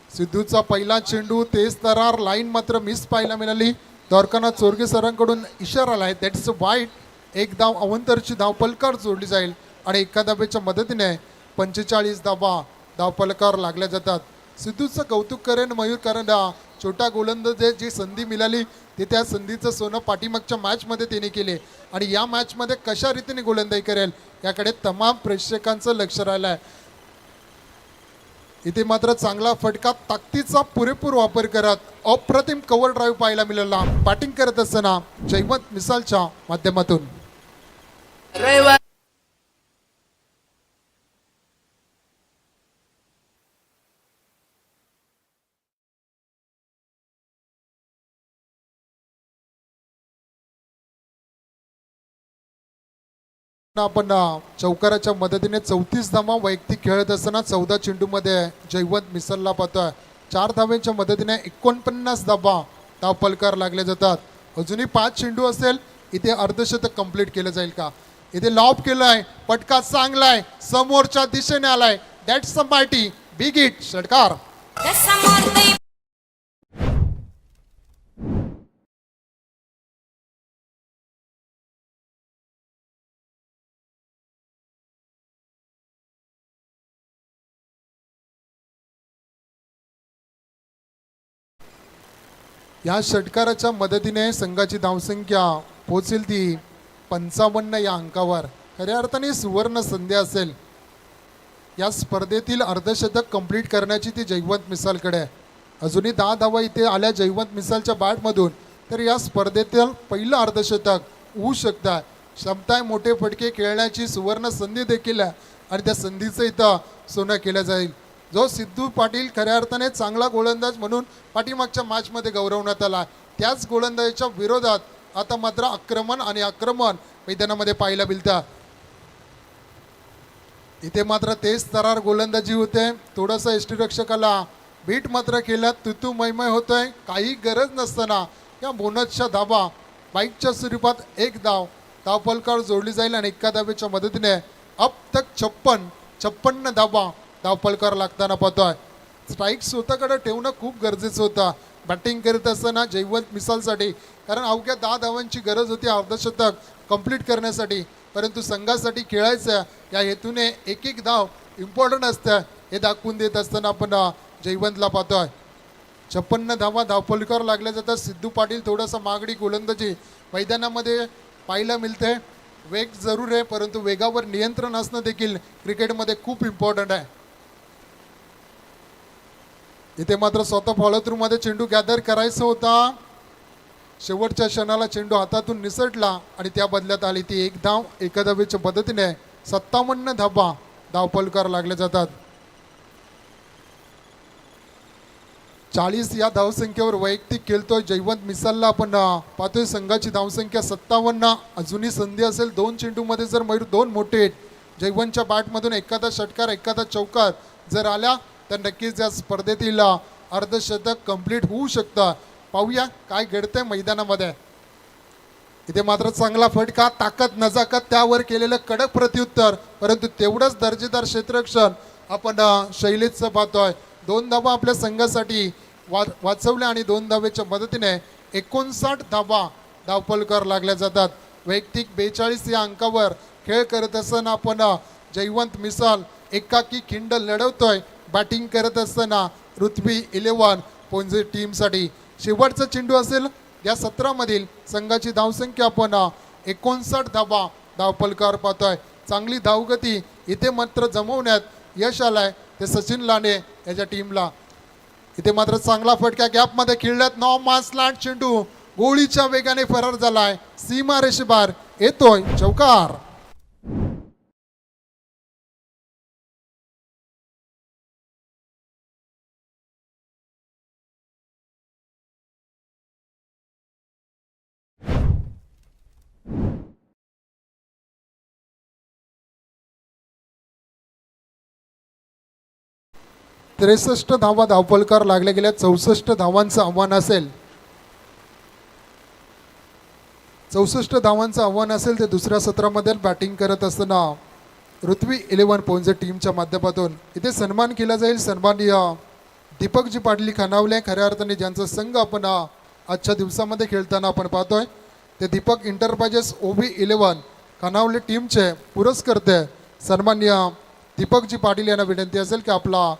A: सिद्धूचा पहिला चेंडू तेज तरार, लाईन मात्र मिस पाहायला मिळाली. द्वारकानाथ चोरगे सरांकडून इशारा आलाय, दॅट्स वाईट. 1 धाव अवंतरची धावफलकार जोडली जाईल आणि एका धावेच्या मदतीने 45 धावा धावफलकार लागल्या जातात. सिद्धूचं कौतुक करेन मयूर, कारण छोटा गोलंदाज जी संधी मिळाली ते त्या संधीचं सोनं पाठीमागच्या मॅचमध्ये त्याने केले आणि या मॅचमध्ये कशा रीतीने गोलंदाजी करेल याकडे तमाम प्रेक्षकांचं लक्ष राहिलं आहे. इथे मात्र चांगला फटका, ताकदीचा पुरेपूर वापर करत अप्रतिम कव्हर ड्राईव्ह पाहायला मिळाला बॅटिंग करत असताना जयवंत मिसालच्या माध्यमातून. आपण चौकाराच्या मदतीने 34 धावा वैयक्तिक खेळत असताना 14 चेंडूमध्ये जयवंत मिसलला पाहतोय. 4 धावेच्या मदतीने 49 धावा धावफलकार लागले जातात. अजूनही 5 चेंडू असेल. इथे अर्धशतक कंप्लीट केलं जाईल का? इथे लॉब केलाय, पटका चांगलाय, समोरच्या दिशेने आलाय. That's a mighty big hit. षटकार. या षटकाराच्या मदतीने संघाची धावसंख्या पोहोचेल ती 55 या अंकावर. खऱ्या अर्थाने सुवर्ण संधी असेल या स्पर्धेतील अर्धशतक कंप्लीट करण्याची ती जयवंत मिसालकडे. अजूनही 10 धावा इथे आल्या जयवंत मिसालच्या बॅटमधून, तर या स्पर्धेतील पहिलं अर्धशतक होऊ शकतं. क्षमता आहे मोठे फटके खेळण्याची, सुवर्ण संधी देखील आहे आणि त्या संधीचं इथं सोनं केलं जाईल. जो सिद्धू पाटील खऱ्या अर्थाने चांगला गोलंदाज म्हणून पाठीमागच्या मॅचमध्ये गौरवण्यात आला, त्याच गोलंदाजीच्या विरोधात आता मात्र आक्रमण मैदानामध्ये पाहायला मिळतं. इथे मात्र तेज तरार गोलंदाजी होते. थोडंसं यष्टीरक्षकाला बीट मात्र केलं, तुतू मैमय होतोय. काही गरज नसताना या बोनसच्या धावा बाईकच्या स्वरूपात 1 धावफलकार जोडली जाईल आणि एका धावेच्या मदतीने अब तक 56 धावा धावपलकार लागताना पाहतोय. स्ट्राईक स्वतःकडे ठेवणं खूप गरजेचं होतं बॅटिंग करीत असताना जयवंत मिसालसाठी, कारण अवघ्या 10 धावांची गरज होती अर्धशतक कंप्लीट करण्यासाठी. परंतु संघासाठी खेळायचं या हेतूने एक एक धाव इम्पॉर्टंट असतं हे दाखवून देत असताना आपण जयवंतला पाहतोय. 56 धावा धावपलकार लागल्या जातात. सिद्धू पाटील थोडासा मागडी गोलंदाजी मैदानामध्ये पाहायला मिळते. वेग जरूर आहे परंतु वेगावर नियंत्रण असणं देखील क्रिकेटमध्ये खूप इम्पॉर्टंट आहे. इथे मात्र स्वतः फॉलो थ्रू मध्ये चेंडू गॅदर करायचा होता. शेवटच्या क्षणाला चेंडू हातातून निसटला आणि त्या बदल्यात आली ती एक धाव. एका धावेच्या पद्धतीने 57 धावा धावपलकार लागले जातात. 40 या धावसंख्येवर वैयक्तिक खेळतोय जयवंत मिसालला. आपण पाहतोय संघाची धावसंख्या 57. अजूनही संधी असेल 2 चेंडूमध्ये जर मयूर 2 मोठे हिट जयवंतच्या बॅटमधून एखादा षटकार एखादा चौकार जर आला तर नक्कीच या स्पर्धेतील अर्धशतक कंप्लीट होऊ शकतं. पाहूया काय घडतंय मैदानामध्ये. इथे मात्र चांगला फटका, ताकद नजाकत त्यावर केलेलं कडक प्रत्युत्तर, परंतु तेवढंच दर्जेदार क्षेत्ररक्षण आपण शैलीचं पाहतोय. 2 धावा आपल्या संघासाठी वाचवल्या आणि 2 धावेच्या मदतीने 59 धावा धावपलकार लागल्या जातात. वैयक्तिक 42 या अंकावर खेळ करत असताना आपण जयवंत मिसाल एकाकी खिंड लढवतोय. बॅटिंग करत असताना पृथ्वी 11 पोंजे टीमसाठी शेवटचा चेंडू असेल या सत्रामधील. संघाची धावसंख्या आपण 59 धावा धावपलकार पाहतोय. चांगली धावगती इथे मात्र जमवण्यात यश आलंय ते सचिन लांडे याच्या टीमला. इथे मात्र चांगला फटका गॅपमध्ये खेळल्यात. 9 मास लांड चेंडू गोळीच्या वेगाने फरार झालाय. सीमा रेषेबार येतोय चौकार. त्रेसष्ट धावा धावपलकार लागल्या गेल्या. 64 धावांचं आव्हान असेल. 64 धावांचं आव्हान असेल ते दुसऱ्या सत्रामध्ये बॅटिंग करत असताना पृथ्वी 11 पोंजे टीमच्या माध्यमातून इथे सन्मान केला जाईल. सन्माननीय दीपकजी पाटील खानावले, खऱ्या अर्थाने ज्यांचा संघ आपण आजच्या दिवसामध्ये खेळताना आपण पाहतोय ते दीपक इंटरप्राइजेस OB 11 खानावले टीमचे पुरस्कर्ते सन्माननीय दीपकजी पाटील यांना विनंती असेल की आपला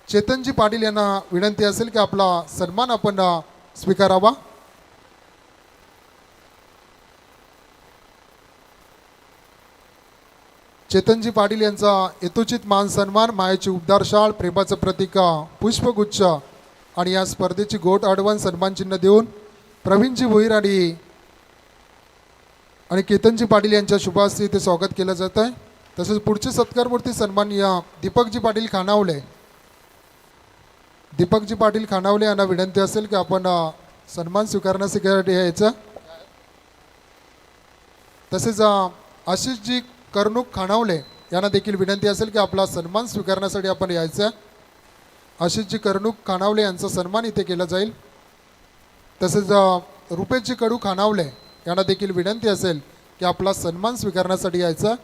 A: चेतनजी पाटील यांना विनंती असेल की आपला सन्मान आपण स्वीकारावा. चेतनजी पाटील यांचा यथोचित मान सन्मान, मायाची उबदार शाळ, प्रेमाचं प्रतीक पुष्पगुच्छ आणि या स्पर्धेची गोट अडवून सन्मान चिन्ह देऊन प्रवीणजी भोईर आणि केतनजी पाटील यांच्या शुभ हस्ते इथे स्वागत केलं जात आहे. तसेच पुढचे सत्कारमूर्ती सन्माननीय दीपकजी पाटील खानावले. दीपकजी पाटील खानावले यांना विनंती असेल की आपण सन्मान स्वीकारण्यासाठी यायचं. तसेच आशिषजी कर्णूक खानावले यांना देखील विनंती असेल की आपला सन्मान स्वीकारण्यासाठी आपण यायचं. आशिषजी कर्णूक खानावले यांचा सन्मान इथे केला जाईल. तसेच रुपेशजी कडू खानावले यांना देखील विनंती असेल की आपला सन्मान स्वीकारण्यासाठी यायचं.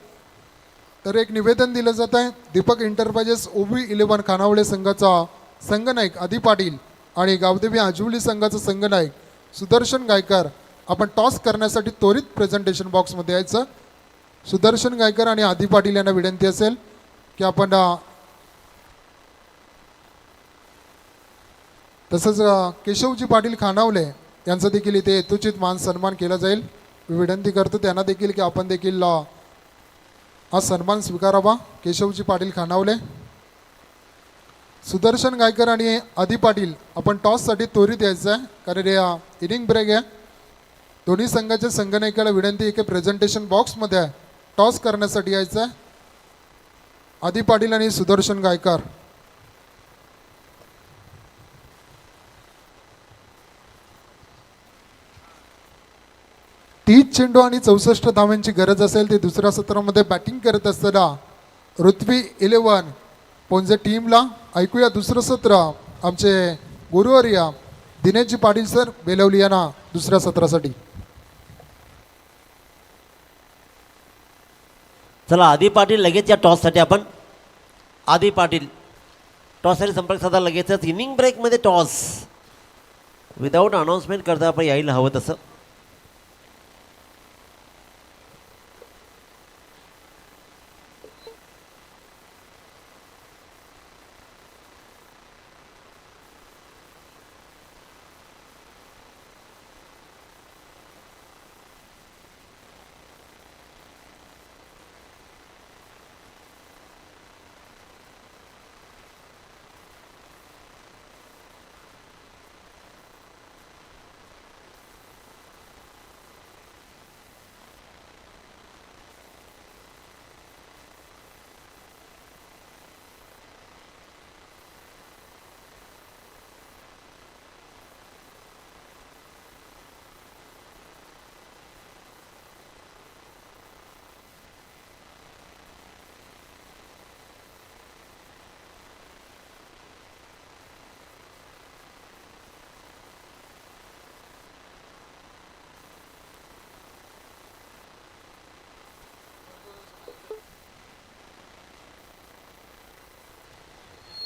A: तर एक निवेदन दिलं जात आहे. दीपक इंटरप्राइजेस OB 11 खानावले संघाचा संघनायक आदी पाटील आणि गावदेवी आजुवली संघाचा संघनायक सुदर्शन गायकर आपण टॉस करण्यासाठी त्वरित प्रेझेंटेशन बॉक्समध्ये यायचं. सुदर्शन गायकर आणि आदी पाटील यांना विनंती असेल की आपण तसंच केशवजी पाटील खानावले यांचा देखील इथे यथोचित मान सन्मान केला जाईल. मी विनंती करतो त्यांना देखील की आपण देखील हा सन्मान स्वीकारावा. केशवजी पाटील खानावले, सुदर्शन गायकर आणि आदी पाटील आपण टॉससाठी त्वरित यायचं आहे कारण हे इनिंग ब्रेक आहे. दोन्ही संघाच्या संघनायकाला विनंती आहे की प्रेझेंटेशन बॉक्समध्ये टॉस करण्यासाठी यायचं आहे. आदी पाटील आणि सुदर्शन गायकर. तीस चेंडू आणि 64 धावांची गरज असेल ते दुसऱ्या सत्रामध्ये बॅटिंग करत असताना पृथ्वी 11 पोंजे टीमला. ऐकूया दुसरं सत्र आमचे गुरुवर्य दिनेशजी पाटील सर बेलवली यांना दुसऱ्या सत्रासाठी.
E: चला आदी पाटील लगेच या टॉससाठी आपण आदी पाटील टॉससाठी संपर्क साधा लगेचच इनिंग ब्रेकमध्ये टॉस विदाऊट अनाऊन्समेंट करता आपण यायला हवं तसं.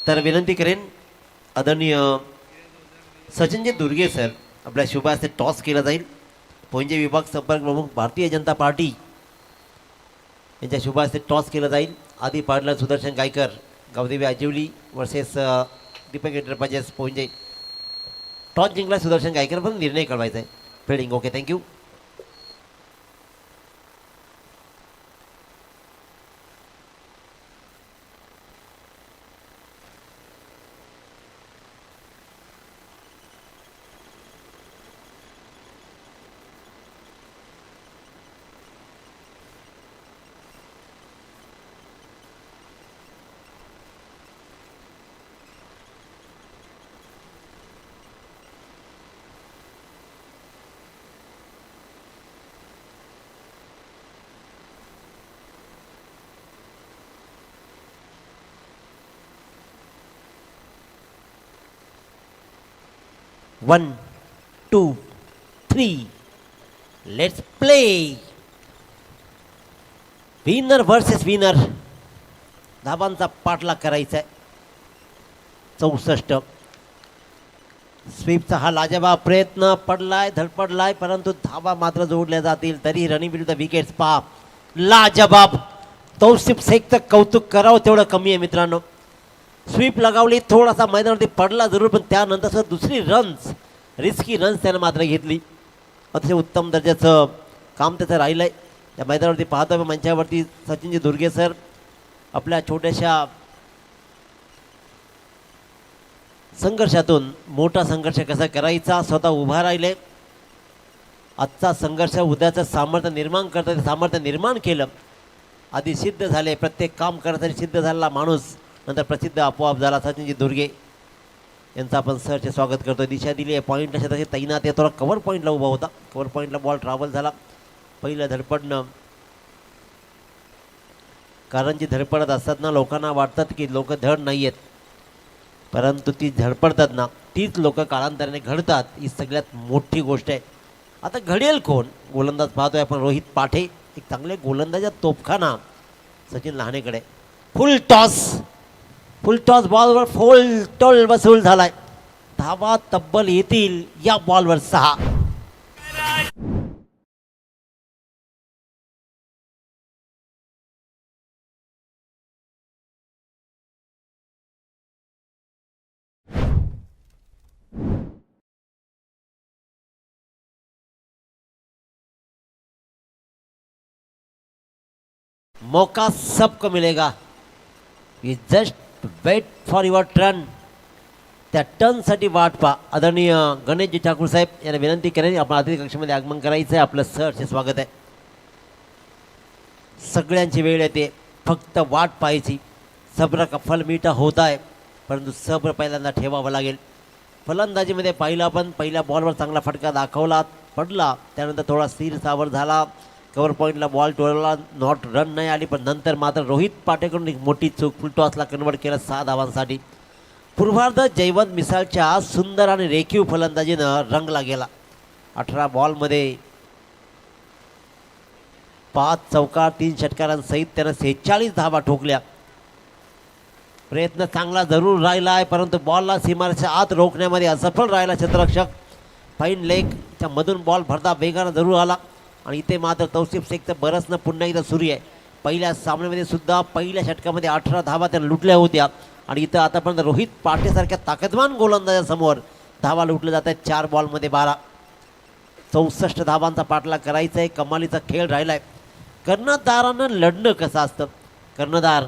E: तर विनंती करेन आदरणीय सचिनजी दुर्गे सर आपल्या शुभ हस्ते टॉस केला जाईल. पोंजे विभाग संपर्क प्रमुख भारतीय जनता पार्टी यांच्या शुभ हस्ते टॉस केला जाईल. आदी पाडला Sudarshan Gaikar Gavdevi Ajivali versus Deepak enterprises Ponje. Toss जिंकला सुदर्शन गायकर पण निर्णय कळवायचा आहे. Fielding okay thank you. One two three let's play. Winner versus winner धाबांचा पाठलाग करायचा आहे. 64 स्वीपचा हा लाजवाब प्रयत्न पडलाय धडपडलाय परंतु धाबा मात्र जोडल्या जातील. तरी रनिंग विरुद्ध विकेट्स पहा लाजवाब. तौसिफ शेखचं कौतुक करावं तेवढं कमी आहे मित्रांनो. स्वीप लगावली थोडासा मैदानावरती पडला जरूर पण त्यानंतर सुद्धा दुसरी रन्स रिस्की रन्स त्यानं मात्र घेतली. अतिशय उत्तम दर्जाचं काम त्याचं राहिलं आहे. त्या मैदानावरती पाहतो मंचावरती सचिनजी दुर्गे सर आपल्या छोट्याशा संघर्षातून मोठा संघर्ष कसा करायचा स्वतः उभा राहिले. आजचा संघर्ष उद्याचं सामर्थ्य निर्माण करता सामर्थ्य निर्माण केलं. आधी सिद्ध झाले प्रत्येक काम करताना सिद्ध झालेला माणूस नंतर प्रसिद्ध आपोआप झाला. सचिनजी दुर्गे यांचं आपण सरचे स्वागत करतो. दिशा दिली आहे पॉईंटला शेताची तैनात आहे. थोडा कव्हर पॉईंटला उभा होता. कव्हर पॉईंटला बॉल ट्रॅव्हल झाला. पहिलं धडपडणं कारण जी धडपडत असतात ना लोकांना वाटतात की लोक धड नाही आहेत परंतु ती धडपडतात ना तीच लोक काळांतराने घडतात. ही सगळ्यात मोठी गोष्ट आहे. आता घडेल कोण गोलंदाज पाहतोय आपण रोहित पाठे एक चांगले गोलंदाजा तोफखाना सचिन लहानेकडे. फुल टॉस बॉलवर फुल टोल वसूल झालाय. धावा तब्बल येतील या बॉलवर 6. मौका सबको मिलेगा. You just wait for your turn. त्या टर्नसाठी वाट पहा. आदरणीय गणेशजी ठाकूर साहेब यांना विनंती करेन आपण अतिथी कक्षामध्ये आगमन करायचं आहे. आपलं सरचे स्वागत आहे. सगळ्यांची वेळ येते फक्त वाट पाहायची. सब्र का फल मीठा होत आहे परंतु सब्र पहिल्यांदा ठेवावं लागेल. फलंदाजीमध्ये पाहिलं आपण पहिल्या बॉलवर चांगला फटका दाखवला पडला त्यानंतर थोडा स्थिर सावर झाला. कव्हर पॉईंटला बॉल टोळला नॉट रन नाही आली पण नंतर मात्र रोहित पाटेकडून एक मोठी चूक फुल टॉसला कन्वर्ट केलं 6 धावांसाठी. पूर्वार्ध जयवंत मिसाळच्या सुंदर आणि रेखीव फलंदाजीनं रंगला गेला. 18 बॉलमध्ये 5 चौकार 3 षटकारांसहित त्यानं 46 धावा ठोकल्या. प्रयत्न चांगला जरूर राहिला आहे, परंतु बॉलला सीमारेषेच्या आत रोखण्यामध्ये असफल राहिला क्षेत्ररक्षक. फाईन लेगच्या मधून बॉल भरदा वेगानं जरूर आला आणि इथे मात्र तौसिफ शेखचं बरसनं पुन्हा एकदा सुरू आहे. पहिल्या सामन्यामध्ये सुद्धा पहिल्या षटकामध्ये 18 धावा त्यानं लुटल्या होत्या आणि इथं आतापर्यंत रोहित पाटेसारख्या ताकदवान गोलंदाजासमोर धावा लुटल्या जात आहेत. 4 बॉलमध्ये 12. 64 धावांचा पाठलाग करायचा आहे. कमालीचा खेळ राहिला आहे. कर्णधारानं लढणं कसं असतं. कर्णधार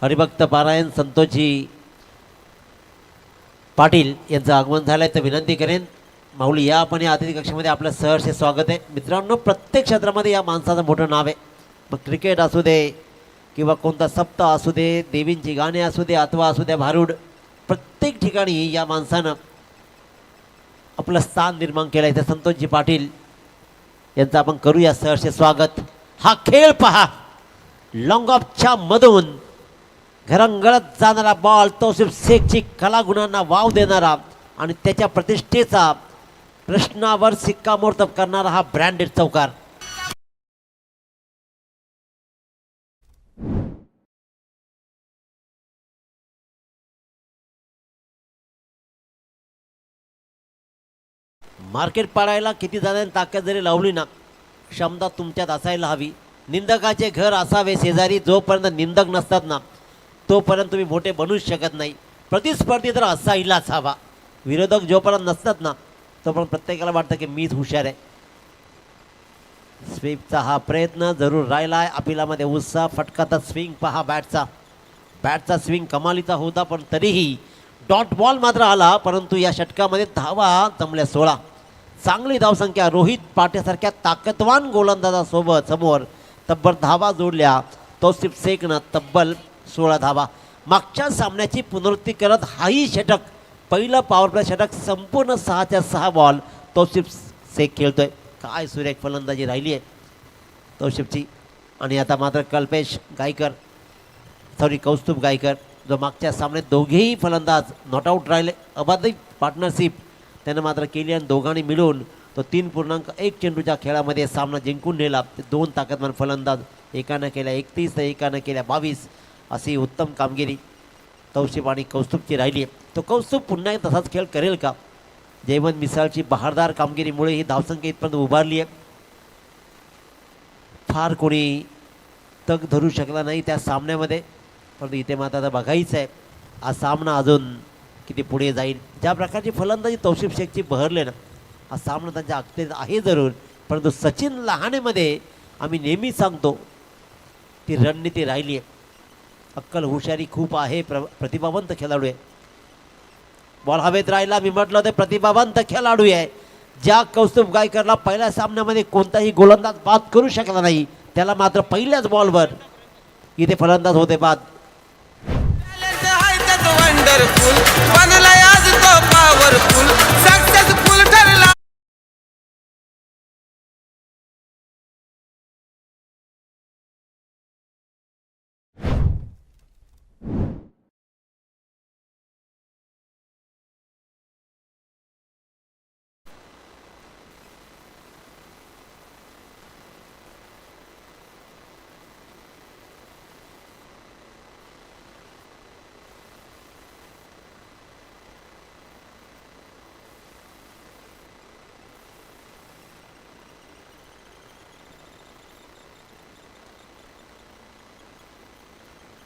E: हरिभक्त पारायण संतोषजी पाटील यांचं आगमन झालं आहे, तर विनंती करेन माऊली या आपण या अतिथी कक्षामध्ये आपलं सहर्ष स्वागत आहे. मित्रांनो, प्रत्येक क्षेत्रामध्ये या माणसाचं मोठं नाव आहे. मग क्रिकेट असू दे किंवा कोणता सप्ताह असू दे, देवींची गाणी असू दे अथवा असू द्या भारूड, प्रत्येक ठिकाणी या माणसानं आपलं स्थान निर्माण केलं आहे. तर संतोषजी पाटील यांचं आपण करूया सहर्ष स्वागत. हा खेळ पहा, लॉंग ऑफच्या मधून घरंगळत जाणारा बॉल, तौसिफ शेखची कलागुणांना वाव देणारा आणि त्याच्या प्रतिष्ठेचा प्रश्नावर शिक्कामोर्तब करणारा हा ब्रँडेड चौकार. मार्केट पाडायला किती जणांनी ताकद जरी लावली ना, क्षमता तुमच्यात असायला हवी. निंदकाचे घर असावे शेजारी. जोपर्यंत निंदक नसतात ना, तोपर्यंत तुम्ही मोठे बनूच शकत नाही. प्रतिस्पर्धी तर असायलाच हवा. विरोधक जोपर्यंत नसतात ना, तोपर्यंत प्रत्येकाला वाटतं की मीच हुशार आहे. स्वीपचा हा प्रयत्न जरूर राहिला आहे. अपिलामध्ये उत्साह. फटकाचा स्विंग पहा बॅटचा स्विंग कमालीचा होता, पण तरीही डॉट बॉल मात्र आला. परंतु या षटकामध्ये धावा जमल्या 16. चांगली धावसंख्या. रोहित पाटेसारख्या ताकदवान गोलंदाजासोबत समोर तब्बल धावा जोडल्या. तौसिफ शेखनं तब्बल 16 धावा. मागच्या सामन्याची पुनरावृत्ती करत हाही षटक, पहिलं पॉवर प्ले षटक, संपूर्ण 6च्या 6 बॉल तौसिफ शेख खेळतोय. काय सुरेख फलंदाजी राहिली आहे तौसिफची. आणि आता मात्र कौस्तुभ गायकर जो मागच्या सामन्यात दोघेही फलंदाज नॉट आऊट राहिले. अबाधिक पार्टनरशिप त्यानं मात्र केली आणि दोघांनी मिळून तो 3.1 चेंडूच्या खेळामध्ये सामना जिंकून नेला. ते 2 ताकदवान फलंदाज, एकानं केल्या 31 तर एकानं केल्या 22. अशी उत्तम कामगिरी तौसिफ आणि कौस्तुभची राहिली आहे. तो कौस्तुभ पुन्हा तसाच खेळ करेल का? जयवंत मिसाळची बहारदार कामगिरीमुळे ही धावसंख्या इथपर्यंत उभारली आहे. फार कोणी तग धरू शकला नाही त्या सामन्यामध्ये, परंतु इथे मात्र आता बघायचं आहे हा सामना अजून किती पुढे जाईल. ज्या प्रकारची फलंदाजी तौसिफ शेखची बहरले ना, हा सामना त्यांच्या अखत्यारीत आहे जरूर. परंतु सचिन लहानेमध्ये आम्ही नेहमी सांगतो ती रणनीती राहिली आहे. अक्कल हुशारी खूप आहे. प्रतिभावंत खेळाडू आहे. बॉल हवेत राहिला. मी म्हटलं ते प्रतिभावंत खेळाडू आहे. ज्या कौस्तुभ गायकरला पहिल्या सामन्यामध्ये कोणताही गोलंदाज बाद करू शकला नाही, त्याला मात्र पहिल्याच बॉलवर इथे फलंदाज होते बाद.
D: वंडरफुल बनलाय आज तो पॉवरफुल, सक्सेसफुल ठरला.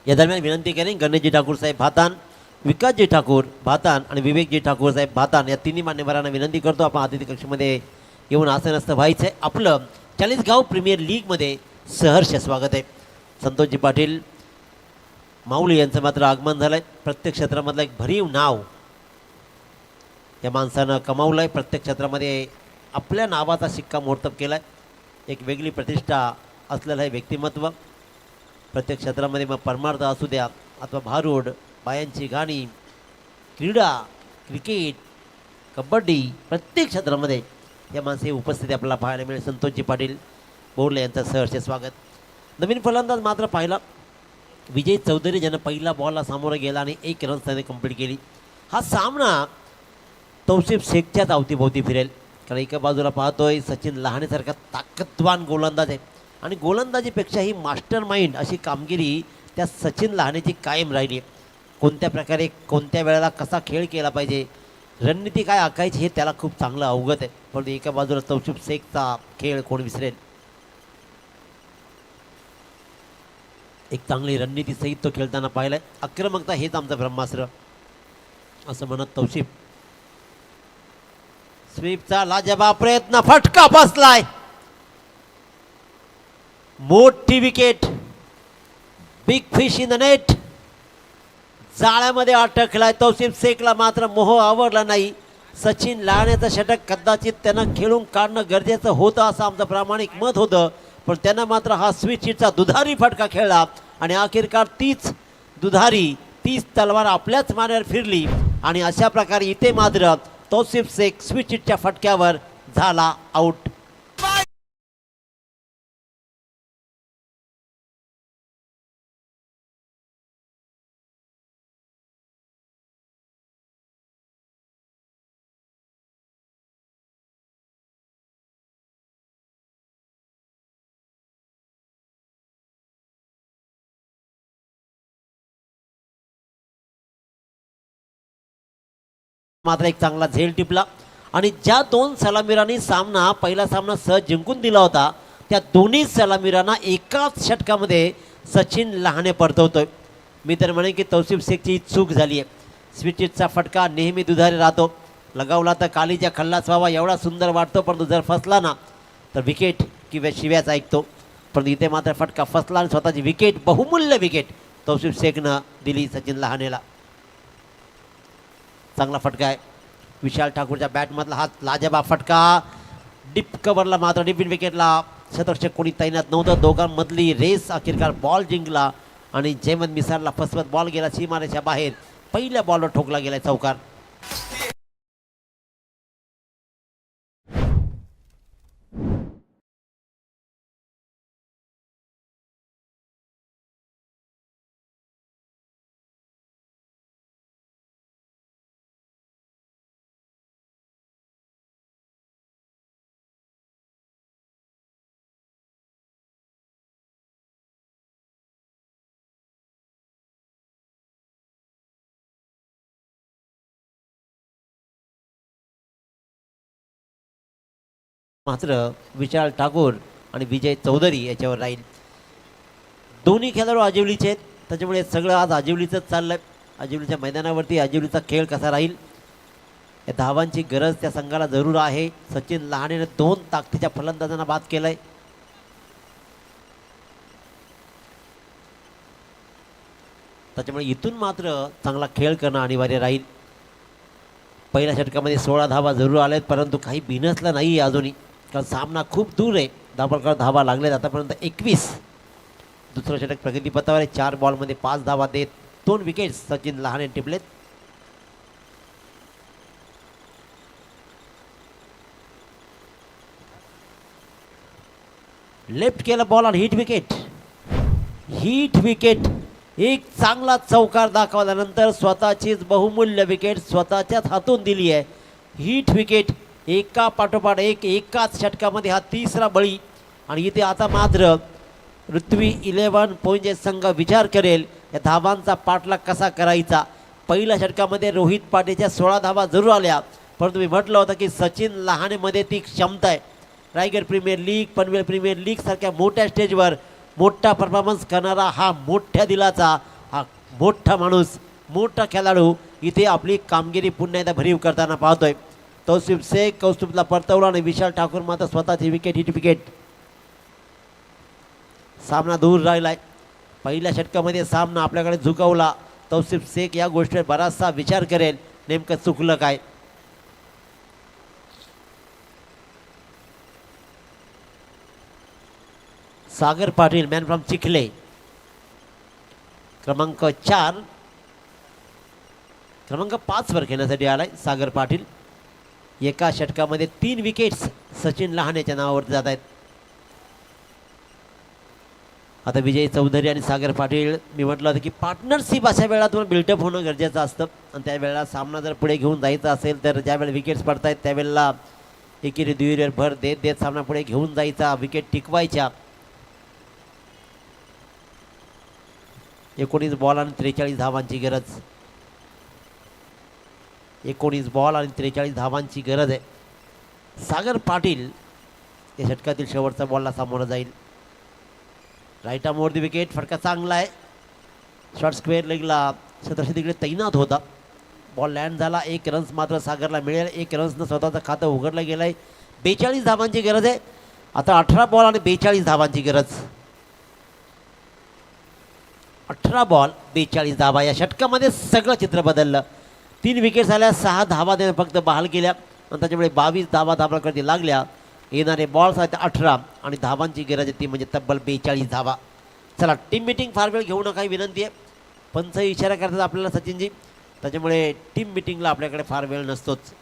E: या दरम्यान विनंती करेन गणेशजी ठाकूर साहेब भातान, विकासजी ठाकूर भातान आणि विवेकजी ठाकूर साहेब भातान या तिन्ही मान्यवरांना विनंती करतो आपण अतिथी कक्षामध्ये येऊन आसनस्थ व्हायचं आहे. आपलं चाळीसगाव प्रीमियर लीगमध्ये सहर्ष स्वागत आहे. संतोषजी पाटील माऊली यांचं मात्र आगमन झालं आहे. प्रत्येक क्षेत्रामधलं एक भरीव नाव या माणसानं कमावलं आहे. प्रत्येक क्षेत्रामध्ये आपल्या नावाचा शिक्कामोर्तब केला आहे. एक वेगळी प्रतिष्ठा असलेलं हे व्यक्तिमत्व. प्रत्येक क्षेत्रामध्ये मग परमार्थ असू द्या अथवा भारूड, बायांची गाणी, क्रीडा, क्रिकेट, कबड्डी, प्रत्येक क्षेत्रामध्ये या माणसे उपस्थिती आपल्याला पाहायला मिळेल. संतोषजी पाटील बोरले यांचं सहर्ष स्वागत. नवीन फलंदाज मात्र पाहिला विजय चौधरी, ज्यानं पहिला बॉलला सामोरं गेला आणि 1 रन त्याने कंप्लीट केली. हा सामना तौसिफ शेखच्याच अवतीभोवती फिरेल. कारण एका बाजूला पाहतोय सचिन लहानेसारखा ताकदवान गोलंदाज आहे आणि गोलंदाजीपेक्षाही मास्टर माइंड अशी कामगिरी त्या सचिन लहानेची कायम राहिली आहे. कोणत्या प्रकारे कोणत्या वेळेला कसा खेळ केला पाहिजे, रणनीती काय आखायची हे त्याला खूप चांगलं अवगत आहे. पण एका बाजूला तौसिफ शेखचा खेळ कोण विसरेल. एक चांगली रणनीती सहित तो खेळताना पाहिलाय. आक्रमकता हेच आमचं ब्रह्मास्त्र असं म्हणत तौसिफ स्वीपचा लाजवाब प्रयत्न, फटका बसलाय. मोठी wicket, big fish in the net. जाळ्यामध्ये अटकलाय. तौसिफ शेखला मात्र मोह आवडला नाही. सचिन लहानेचं षटक कदाचित त्यानं खेळून काढणं गरजेचं होतं असं आमचं प्रामाणिक मत होतं. पण त्यानं मात्र हा स्वीटशीटचा दुधारी फटका खेळला आणि अखेरकार तीच तलवार आपल्याच मानेवर फिरली आणि अशा प्रकारे इथे मात्र तौसिफ शेख स्वीटशीटच्या फटक्यावर झाला आऊट. मात्र एक चांगला झेल टिपला आणि ज्या दोन सलामीरांनी पहिला सामना सहज जिंकून दिला होता त्या दोन्ही सलामीरांना एकाच षटकामध्ये सचिन लहाने परतवतोय. मी तर म्हणेन की तौसिफ शेखची चूक झाली आहे. स्विचिटचा फटका नेहमी दुधारी राहतो. लगावला तर कालीच्या खल्लास व्हावा एवढा सुंदर वाटतो, परंतु जर फसला ना तर विकेट किंवा शिव्याच ऐकतो. पण इथे मात्र फटका फसला आणि स्वतःची विकेट, बहुमूल्य विकेट तौसिफ शेखनं दिली सचिन लहानेला. चांगला फटका आहे. विशाल ठाकूरच्या बॅटमधला हा लाजवाब फटका. डीप कव्हरला मात्र डीप विकेटला शतरक्षक कोणी तैनात नव्हतं. दोघांमधली रेस अखेरकार बॉल जिंकला आणि जयवंत मिसारला फसवत बॉल गेला सीमारेच्या बाहेर. पहिल्या बॉलवर ठोकला गेला चौकार. मात्र विशाल ठाकूर आणि विजय चौधरी याच्यावर राहील. दोन्ही खेळाडू आजिवलीचे आहेत, त्याच्यामुळे सगळं आज आजिवलीचंच चाललंय. आजिवलीच्या मैदानावरती आजिवलीचा खेळ कसा राहील, या धावांची गरज त्या संघाला जरूर आहे. सचिन लहानेने 2 ताकदीच्या फलंदाजांना बाद केलंय. त्याच्यामुळे इथून मात्र चांगला खेळ करणं अनिवार्य राहील. पहिल्या षटकामध्ये 16 धावा जरूर आल्यात, परंतु काही बिनसलं नाही अजूनही, कारण सामना खूप दूर आहे. धावकर धावा लागल्यात आतापर्यंत 21. दुसरं षटक प्रगतीपथावर आहे. 4 बॉलमध्ये 5 धावा देत 2 विकेट्स सचिन लहाने टिपलेत. लेफ्ट केला बॉल आणि हिट विकेट. एक चांगला चौकार दाखवल्यानंतर स्वतःचीच बहुमूल्य विकेट स्वतःच्याच हातून दिली आहे. हिट विकेट एका पाठोपाठ एकाच षटकामध्ये हा तिसरा बळी. आणि इथे आता मात्र पृथ्वी 11 पॉईंटचे संघ विचार करेल या धावांचा पाठलाग कसा करायचा. पहिल्या षटकामध्ये रोहित पाटीलच्या 16 धावा जरूर आल्या, परंतु मी म्हटलं होतं की सचिन लहानेमध्ये ती क्षमता आहे. Raigad premier league, Panvel premier league सारख्या मोठ्या स्टेजवर मोठा परफॉर्मन्स करणारा हा मोठ्या दिलाचा, हा मोठा माणूस, मोठा खेळाडू इथे आपली कामगिरी पुन्हा एकदा भरीव करताना पाहतोय. तौसिफ शेख कौस्तुभला परतवला आणि विशाल ठाकूर मात्र स्वतःची हिट विकेट. सामना दूर राहिलाय. पहिल्या षटकामध्ये सामना आपल्याकडे झुकवला. तौसिफ शेख या गोष्टीवर बराचसा विचार करेल, नेमकं चुकलं काय. सागर पाटील मॅन फ्रॉम चिखले क्रमांक 5 वर खेळण्यासाठी आलाय सागर पाटील. एका षटकामध्ये 3 विकेट्स सचिन लहानेच्या नावावर जात आहेत. आता विजय चौधरी आणि सागर पाटील, मी म्हटलं होतं की पार्टनरशिप अशा वेळा तुम्हाला बिल्टअप होणं गरजेचं असतं आणि त्यावेळेला सामना जर पुढे घेऊन जायचा असेल तर ज्यावेळेला विकेट्स पडत आहेत त्यावेळेला एकेरी दुहेरीवर भर देत देत सामना पुढे घेऊन जायचा, विकेट टिकवायच्या. 19 बॉल आणि 43 धावांची गरज. 19 बॉल आणि 43 धावांची गरज आहे. सागर पाटील या षटकातील शेवटचा बॉलला सामोरं जाईल. राईट आर्मवरती विकेट, फटका चांगला आहे. शॉर्ट स्क्वेअर लेगला सतरशे तिकडे तैनात होता. बॉल लँड झाला. 1 रन्स मात्र सागरला मिळेल. 1 रन्सनं स्वतःचं खातं उघडलं गेलं आहे. 42 धावांची गरज आहे. आता 18 बॉल आणि 42 धावांची गरज. 18 बॉल 42 धावा. या षटकामध्ये सगळं चित्र बदललं. 3 विकेट्स आल्या, 6 धावा त्याने फक्त बहाल केल्या आणि त्याच्यामुळे 22 धावा धावांकडे लागल्या. येणारे बॉल्स आहेत 18 आणि धावांची गरज आहे ती म्हणजे तब्बल 42 धावा. चला, टीम मिटिंग फार वेळ घेऊ नका ही विनंती आहे. पंच इशारा करतात आपल्याला सचिनजी, त्याच्यामुळे टीम मिटिंगला आपल्याकडे फार वेळ नसतोच.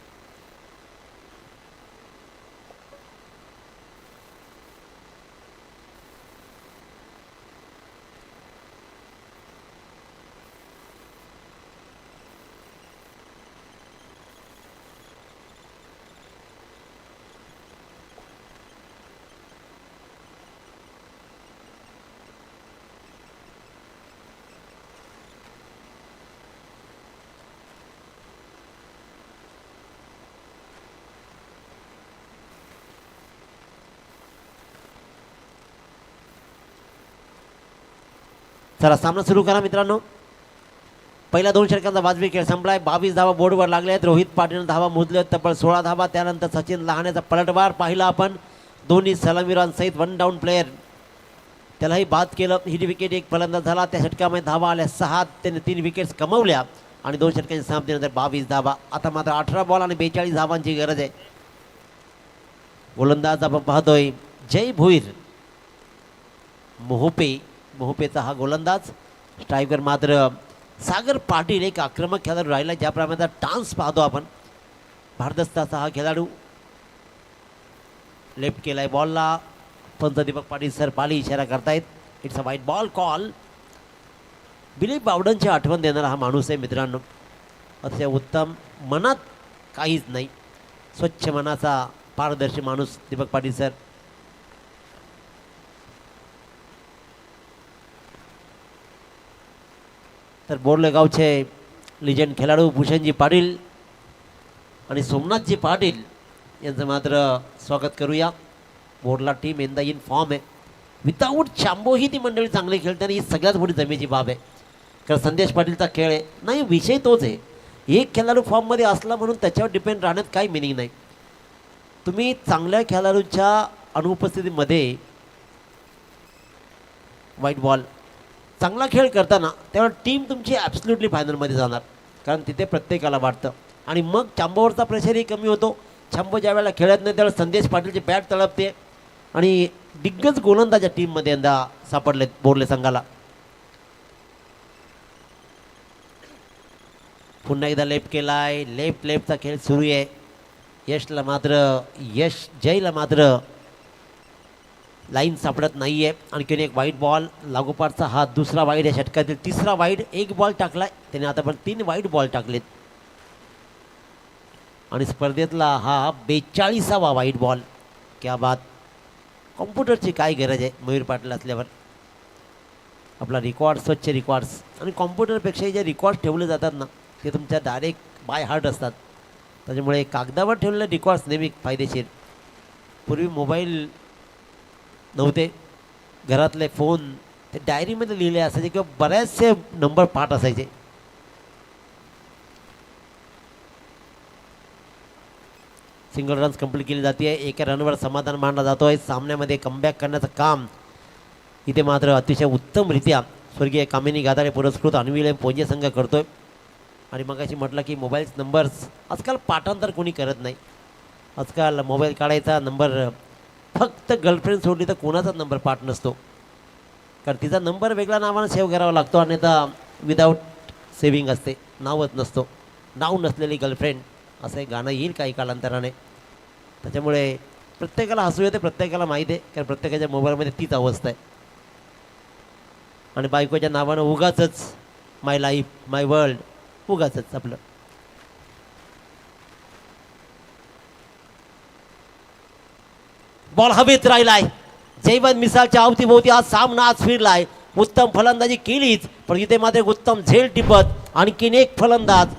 E: चला, सामना सुरू करा मित्रांनो. पहिल्या 2 षटकांचा वाजवी खेळ संपलाय. 22 धावा बोर्डवर लागल्या आहेत. रोहित पाटीलनं धावा मोजले आहेत तब्बल 16 धावा. त्यानंतर सचिन लहानेचा पलटवार पाहिला आपण. दोन्ही सलामीरांसहित 1 डाऊन प्लेयर, त्यालाही बाद केलं. ही विकेट एक फलंदाज झाला. त्या षटकामध्ये धावा आल्या 6. त्याने 3 विकेट्स कमवल्या आणि 2 षटकांच्या समाप्तीनंतर 22 धावा. आता मात्र 18 बॉल आणि 42 धावांची गरज आहे. गोलंदाज आपण पाहतोय जय भोईर मोहपेचा हा गोलंदाज. स्ट्रायकर मात्र सागर पाटील, एक आक्रमक खेळाडू राहिला. ज्याप्रमाणे डान्स पाहतो आपण भारदस्ताचा हा खेळाडू. लेफ्ट केलाय बॉलला. पंच दीपक पाटील सर पाली इशारा करतायत. इट्स अ वाईट बॉल कॉल. दिलीप बावडनची आठवण देणारा हा माणूस आहे मित्रांनो. अतिशय उत्तम, मनात काहीच नाही, स्वच्छ मनाचा पारदर्शी माणूस दीपक पाटील सर. तर बोर्ले गावचे लिजंड खेळाडू भूषणजी पाटील आणि सोमनाथजी पाटील यांचं मात्र स्वागत करूया. बोर्डला टीम यंदा इन फॉर्म आहे. विदाऊट चांबोही ती मंडळी चांगली खेळते आणि ही सगळ्यात मोठी जमेची बाब आहे. कारण संदेश पाटीलचा खेळ आहे नाही, विषय तोच आहे. एक खेळाडू फॉर्ममध्ये असला म्हणून त्याच्यावर डिपेंड राहण्यात काही मिनिंग नाही. तुम्ही चांगल्या खेळाडूच्या अनुपस्थितीमध्ये वाईट बॉल, चांगला खेळ करताना तेव्हा टीम तुमची ॲब्सल्युटली फायनलमध्ये जाणार, कारण तिथे प्रत्येकाला वाटतं. आणि मग चांबोवरचा प्रेशरही कमी होतो. चांबो ज्या वेळेला खेळत नाही त्यावेळेला संदेश पाटीलची बॅट तळपते आणि दिग्गज गोलंदाज टीममध्ये यंदा सापडलेत बोर्ले संघाला. पुन्हा एकदा लेफ्ट केलाय. लेफ्टचा खेळ सुरू आहे. जयला मात्र लाईन सापडत नाही आहे. आणखीन एक वाईट बॉल. लागोपाठचा हा दुसरा वाईड या षटकातील 3रा वाईड. 1 बॉल टाकलाय त्याने, आता पण 3 वाईड बॉल टाकलेत आणि स्पर्धेतला हा 42वा वाईट बॉल. क्या बात. कॉम्प्युटरची काय गरज आहे मयूर पाटील असल्यावर. आपला रेकॉर्ड, स्वच्छ रेकॉर्ड्स, आणि कॉम्प्युटरपेक्षाही जे रेकॉर्ड्स ठेवले जातात ना ते तुमच्या डायरेक्ट बाय हार्ट असतात. त्याच्यामुळे कागदावर ठेवलेले रेकॉर्ड्स नेहमी फायदेशीर. पूर्वी मोबाईल नव्हते, घरातले फोन ते डायरीमध्ये लिहिले असायचे किंवा बऱ्याचसे नंबर पाठ असायचे. सिंगल रन्स कंप्लीट केली जाते आहे. एका रनवर समाधान मानला जातो आहे. सामन्यामध्ये कमबॅक करण्याचं काम इथे मात्र अतिशय उत्तमरित्या स्वर्गीय कामिनी गादाडे पुरस्कृत अन्विले पोंजे संघ करतोय. आणि मग अशी म्हटलं की मोबाईल्स नंबर्स आजकाल पाठांतर कोणी करत नाही. आजकाल मोबाईल काढायचा नंबर फक्त गर्लफ्रेंड सोडली तर कोणाचाच नंबर पाठ नसतो, कारण तिचा नंबर वेगळ्या नावानं सेव्ह करावा लागतो. आणि आता विदाऊट सेव्हिंग असते, नावच नसतो. नाव नसलेली गर्लफ्रेंड असं एक गाणं येईल काही कालांतराने. त्याच्यामुळे प्रत्येकाला हसू येते, प्रत्येकाला माहीत आहे, कारण प्रत्येकाच्या मोबाईलमध्ये तीच अवस्था आहे. आणि बायकोच्या नावानं उगाचच माय लाईफ माय वर्ल्ड उगाचच आपलं. बॉल हवेत राहिलाय. जयवंत मिसाळच्या अवतीभोवती आज सामना आज फिरलाय. उत्तम फलंदाजी केलीच, पण इथे मात्र उत्तम झेल टिपत आणखीन एक फलंदाज.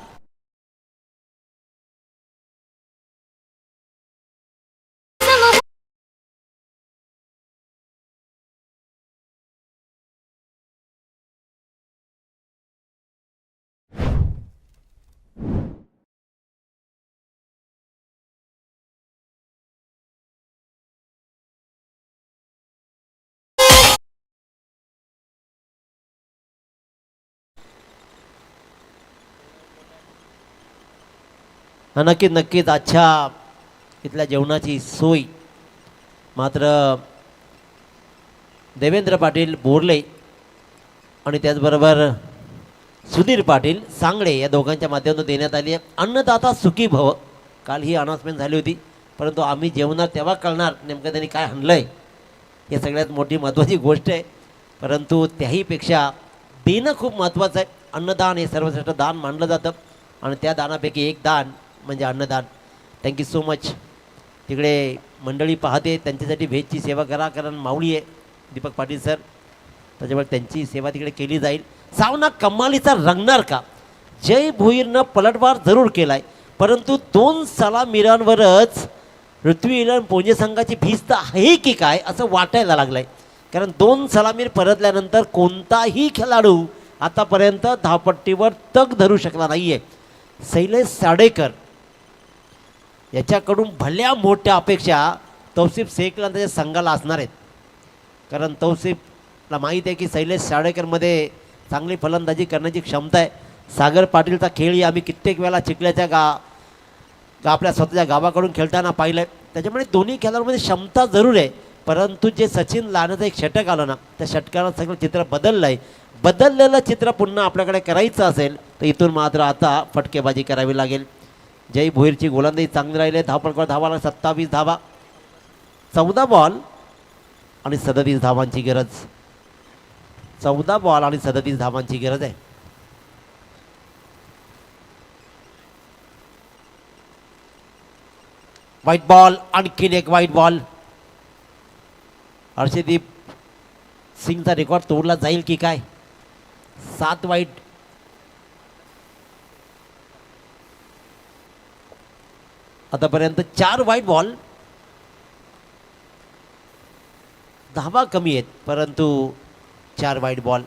E: नक्कीच नक्कीच अच्छा इथल्या जेवणाची सोय मात्र देवेंद्र पाटील बोरले आणि त्याचबरोबर सुधीर पाटील सांगळे या दोघांच्या माध्यमातून देण्यात आली आहे. अन्नदाता सुखी भव. काल ही अनाउन्समेंट झाली होती, परंतु आम्ही जेवणार तेव्हा कळणार नेमकं त्यांनी काय आणलं आहे. हे सगळ्यात मोठी महत्त्वाची गोष्ट आहे, परंतु त्याहीपेक्षा देणं खूप महत्त्वाचं आहे. अन्नदान हे सर्वश्रेष्ठ दान मानलं जातं आणि त्या दानापैकी एक दान म्हणजे अन्नदान. Thank you so much. तिकडे मंडळी पाहते, त्यांच्यासाठी व्हेजची सेवा करा, कारण माऊली आहे दीपक पाटील सर, त्याच्यामुळे त्यांची सेवा तिकडे केली जाईल. सामना कमालीचा रंगणार का? जय भोईरनं पलटवार जरूर केलाय, परंतु 2 सलामीरांवरच ऋत्विज पुणे संघाची भिस्त आहे की काय असं वाटायला लागलंय. कारण 2 सलामीर परतल्यानंतर कोणताही खेळाडू आतापर्यंत धावपट्टीवर तग धरू शकला नाहीये. शैलेश साडेकर याच्याकडून भल्या मोठ्या अपेक्षा तौसिफ शेखला त्याच्या संघाला असणार आहेत. कारण तौसिफला माहीत आहे की शैलेश साडेकरमध्ये चांगली फलंदाजी करण्याची क्षमता आहे. सागर पाटीलचा खेळही आम्ही कित्येक वेळा चिखल्याच्या आपल्या स्वतःच्या गावाकडून खेळताना पाहिलं आहे. त्याच्यामुळे दोन्ही खेळाडूंमध्ये क्षमता जरूर आहे, परंतु जे सचिन लाहण्याचं एक षटक आलं ना, त्या षटकानं सगळं चित्र बदललं आहे. बदललेलं चित्र पुन्हा आपल्याकडे करायचं असेल तर इथून मात्र आता फटकेबाजी करावी लागेल. जय भोईरची गोलंदाजी चांगली राहिली. धावपळकर धावाला 27 धावा, 14 बॉल आणि 37 धावांची गरज. 14 बॉल आणि 37 धावांची गरज आहे. व्हाईट बॉल, आणखीन एक व्हाईट बॉल. हर्षदीप सिंगचा रेकॉर्ड तोडला जाईल की काय? 7 वाईट. आतापर्यंत 4 वाईट बॉल. धावा कमी आहेत, परंतु 4 वाईट बॉल.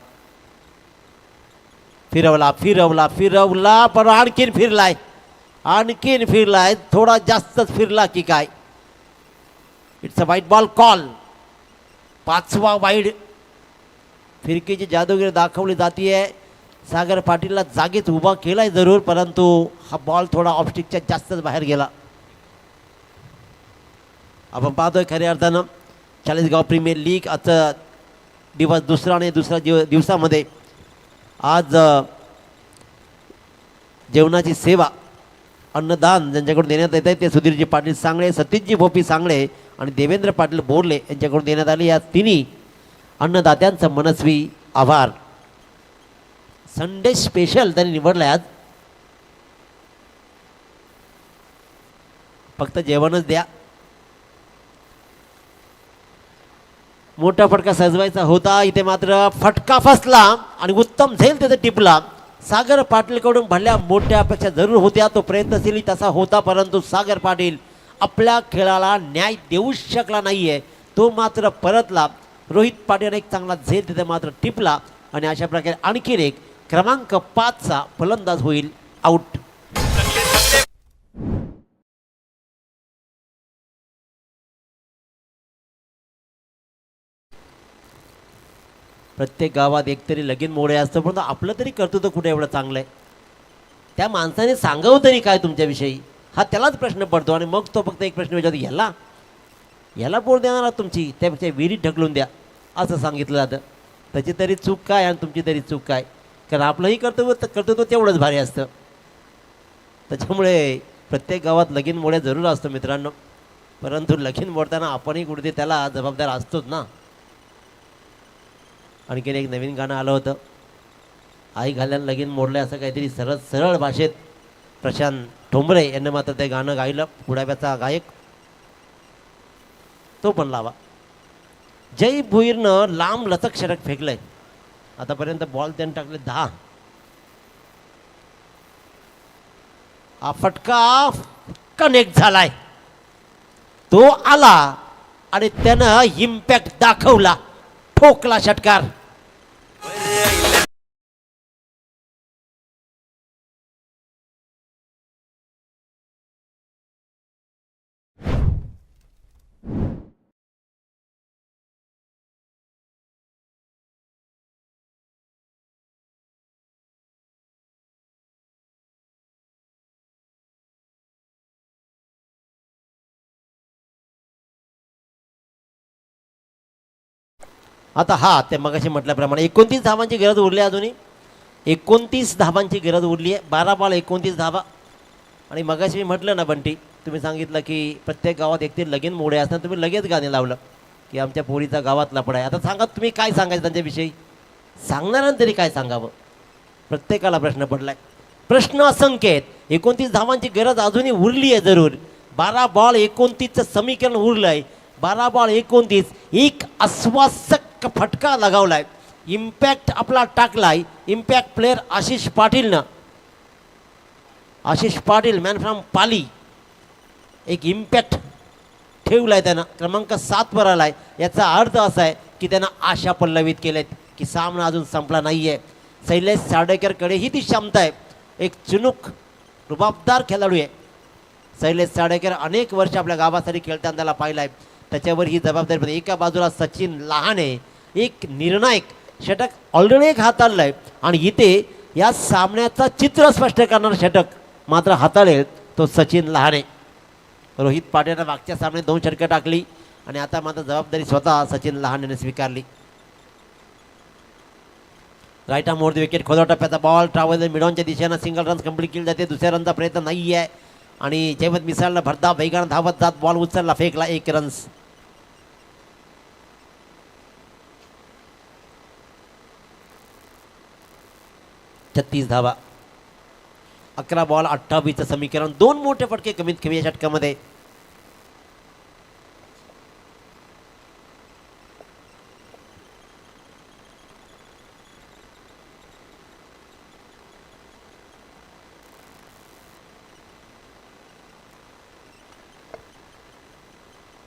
E: फिरवला फिरवला फिरवला, पण आणखीन फिरलाय, आणखीन फिरलाय, थोडा जास्तच फिरला की काय? It's a wide ball call. 5वा वाईड. फिरकीची जादूगिरी दाखवली जाते. सागर पाटीलला जागेत उभा केलाय जरूर, परंतु हा बॉल थोडा ऑफस्टिकच्या जास्तच बाहेर गेला. आपण पाहतोय खऱ्या अर्थानं चाळीसगाव प्रीमियर लीग आजचा दिवस दुसरा आणि दुसऱ्या दिवसामध्ये आज जेवणाची सेवा अन्नदान ज्यांच्याकडून देण्यात येत आहे ते सुधीरजी पाटील सांगळे, सतीशजी भोपी सांगळे आणि देवेंद्र पाटील बोरले यांच्याकडून देण्यात आले. या तिन्ही अन्नदात्यांचं मनस्वी आभार. संडे स्पेशल त्यांनी निवडलं आज. फक्त जेवणच द्या. मोठा फटका सजवायचा होता, इथे मात्र फटका फसला आणि उत्तम झेल तिथे टिपला. सागर पाटीलकडून भल्या मोठ्या अपेक्षा जरूर होत्या, तो प्रयत्नशील तसा होता, परंतु सागर पाटील आपल्या खेळाला न्याय देऊ शकला नाहीये. तो मात्र परतला. रोहित पाटीलने एक चांगला झेल तिथे मात्र टिपला आणि अशा प्रकारे आणखीन एक क्रमांक 5चा फलंदाज होईल आउट. प्रत्येक गावात एकतरी लगीन मोडे असतं, पण आपलं तरी कर्तृत्व कुठे एवढं चांगलं आहे? त्या माणसाने सांगावं तरी काय तुमच्याविषयी, हा त्यालाच प्रश्न पडतो. आणि मग तो फक्त एक प्रश्न विचारतो, याला पोर देणार आहात तुमची, त्यापेक्षा विहिरीत ढकलून द्या असं सांगितलं जातं. त्याची तरी चूक काय आणि तुमची तरी चूक काय? कारण आपलंही कर्तृत्व तेवढंच भारी असतं. त्याच्यामुळे प्रत्येक गावात लगीन मोड्या जरूर असतं मित्रांनो, परंतु लगीन मोडताना आपणही कुठे त्याला जबाबदार असतोच ना. आणखीन एक नवीन गाणं आलं होतं, आई घाल्यानं लगीन मोडलं, असं काहीतरी सरळ सरळ भाषेत प्रशांत ठोंबरे यांनी मात्र ते गाणं गायलं. पुढाव्याचा गायक तो पण लावा. जय भुईरनं लांब लचक षटक फेकलंय. आतापर्यंत बॉल त्यानं टाकले 10. हा फटका कनेक्ट झालाय, तो आला आणि त्यानं इम्पॅक्ट दाखवला, ठोकला षटकार. आता हा ते मगाशी म्हटल्याप्रमाणे 29 धावांची गरज उरली, अजूनही 29 धावांची गरज उरली आहे. 12 बॉल 29 धावा. आणि मगाशी मी म्हटलं ना बंटी, तुम्ही सांगितलं की प्रत्येक गावात एक ते लगीन मोडे असताना तुम्ही लगेच गाणे लावलं की आमच्या पोरीचा गावात लफडा आहे. आता सांगा तुम्ही काय सांगायचं त्यांच्याविषयी, सांगणाऱ्यानं तरी काय सांगावं. प्रत्येकाला प्रश्न पडलाय, प्रश्न असंख्य आहेत. 29 धावांची गरज अजूनही उरली आहे जरूर. 12 बॉल 29चं समीकरण उरलं आहे. 12 बॉल 29, एक आश्वासक फटका लगावलाय, इम्पॅक्ट आपला टाकलाय. इम्पॅक्ट प्लेअर आशिष पाटीलनं, आशिष पाटील मॅन फ्रॉम पाली, एक इम्पॅक्ट ठेवलाय त्यानं, क्रमांक 7 वर आलाय. याचा अर्थ असा आहे की त्यानं आशा पल्लवित केल्यात की सामना अजून संपला नाही आहे. शैलेश साडेकरकडेही ती क्षमता आहे, एक चुनुक रुबाबदार खेळाडू आहे शैलेश साडेकर. अनेक वर्ष आपल्या गावासाठी खेळताना त्याला पाहिलं आहे, त्याच्यावर ही जबाबदारी पण. एका बाजूला सचिन लहाने, एक निर्णायक षटक ऑलरेडी एक हाताळलं आहे, आणि इथे या सामन्याचा चित्र स्पष्ट करणारं षटक मात्र हाताळेल तो सचिन लहाने. रोहित पाटीलनं मागच्या सामन्यात 2 षटकं टाकली आणि आता मात्र जबाबदारी स्वतः सचिन लहानेने स्वीकारली. राईट आर्म मोर विकेट, खोदा टप्प्याचा बॉल ट्रॅव्हल मिडॉनच्या दिशेनं सिंगल रन्स कंप्लीट केली जाते. दुसऱ्या रनचा प्रयत्न नाही आहे आणि जयवंत मिसाळला भरधाव वेगानं धावत जात बॉल उचलला, फेकला 1 रन्स. छत्तीस धावा, 11 बॉल 28चं समीकरण. 2 मोठे फटके कमीत कमी या षटकामध्ये.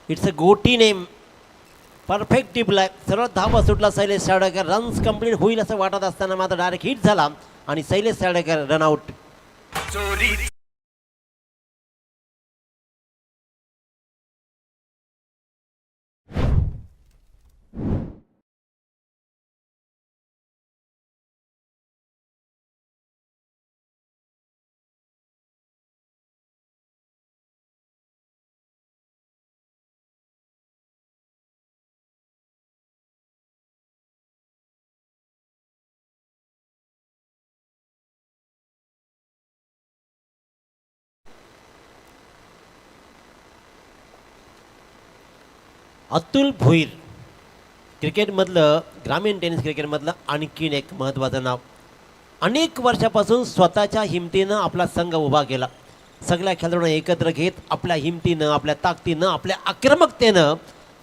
E: इट्स अ गोटी नेम, परफेक्ट टिपलाय, सरळ धावा सुटला शैलेश साडेकर. रन्स कंप्लीट होईल असं वाटत असताना मात्र डायरेक्ट हिट झाला आणि शैलेश साडेकर रनआउट. अतुल भोईर, क्रिकेटमधलं, ग्रामीण टेनिस क्रिकेटमधलं आणखीन एक महत्त्वाचं नाव. अनेक वर्षापासून स्वतःच्या हिमतीनं आपला संघ उभा केला. सगळ्या खेळाडूंना एकत्र घेत आपल्या हिमतीनं, आपल्या ताकदीनं, आपल्या आक्रमकतेनं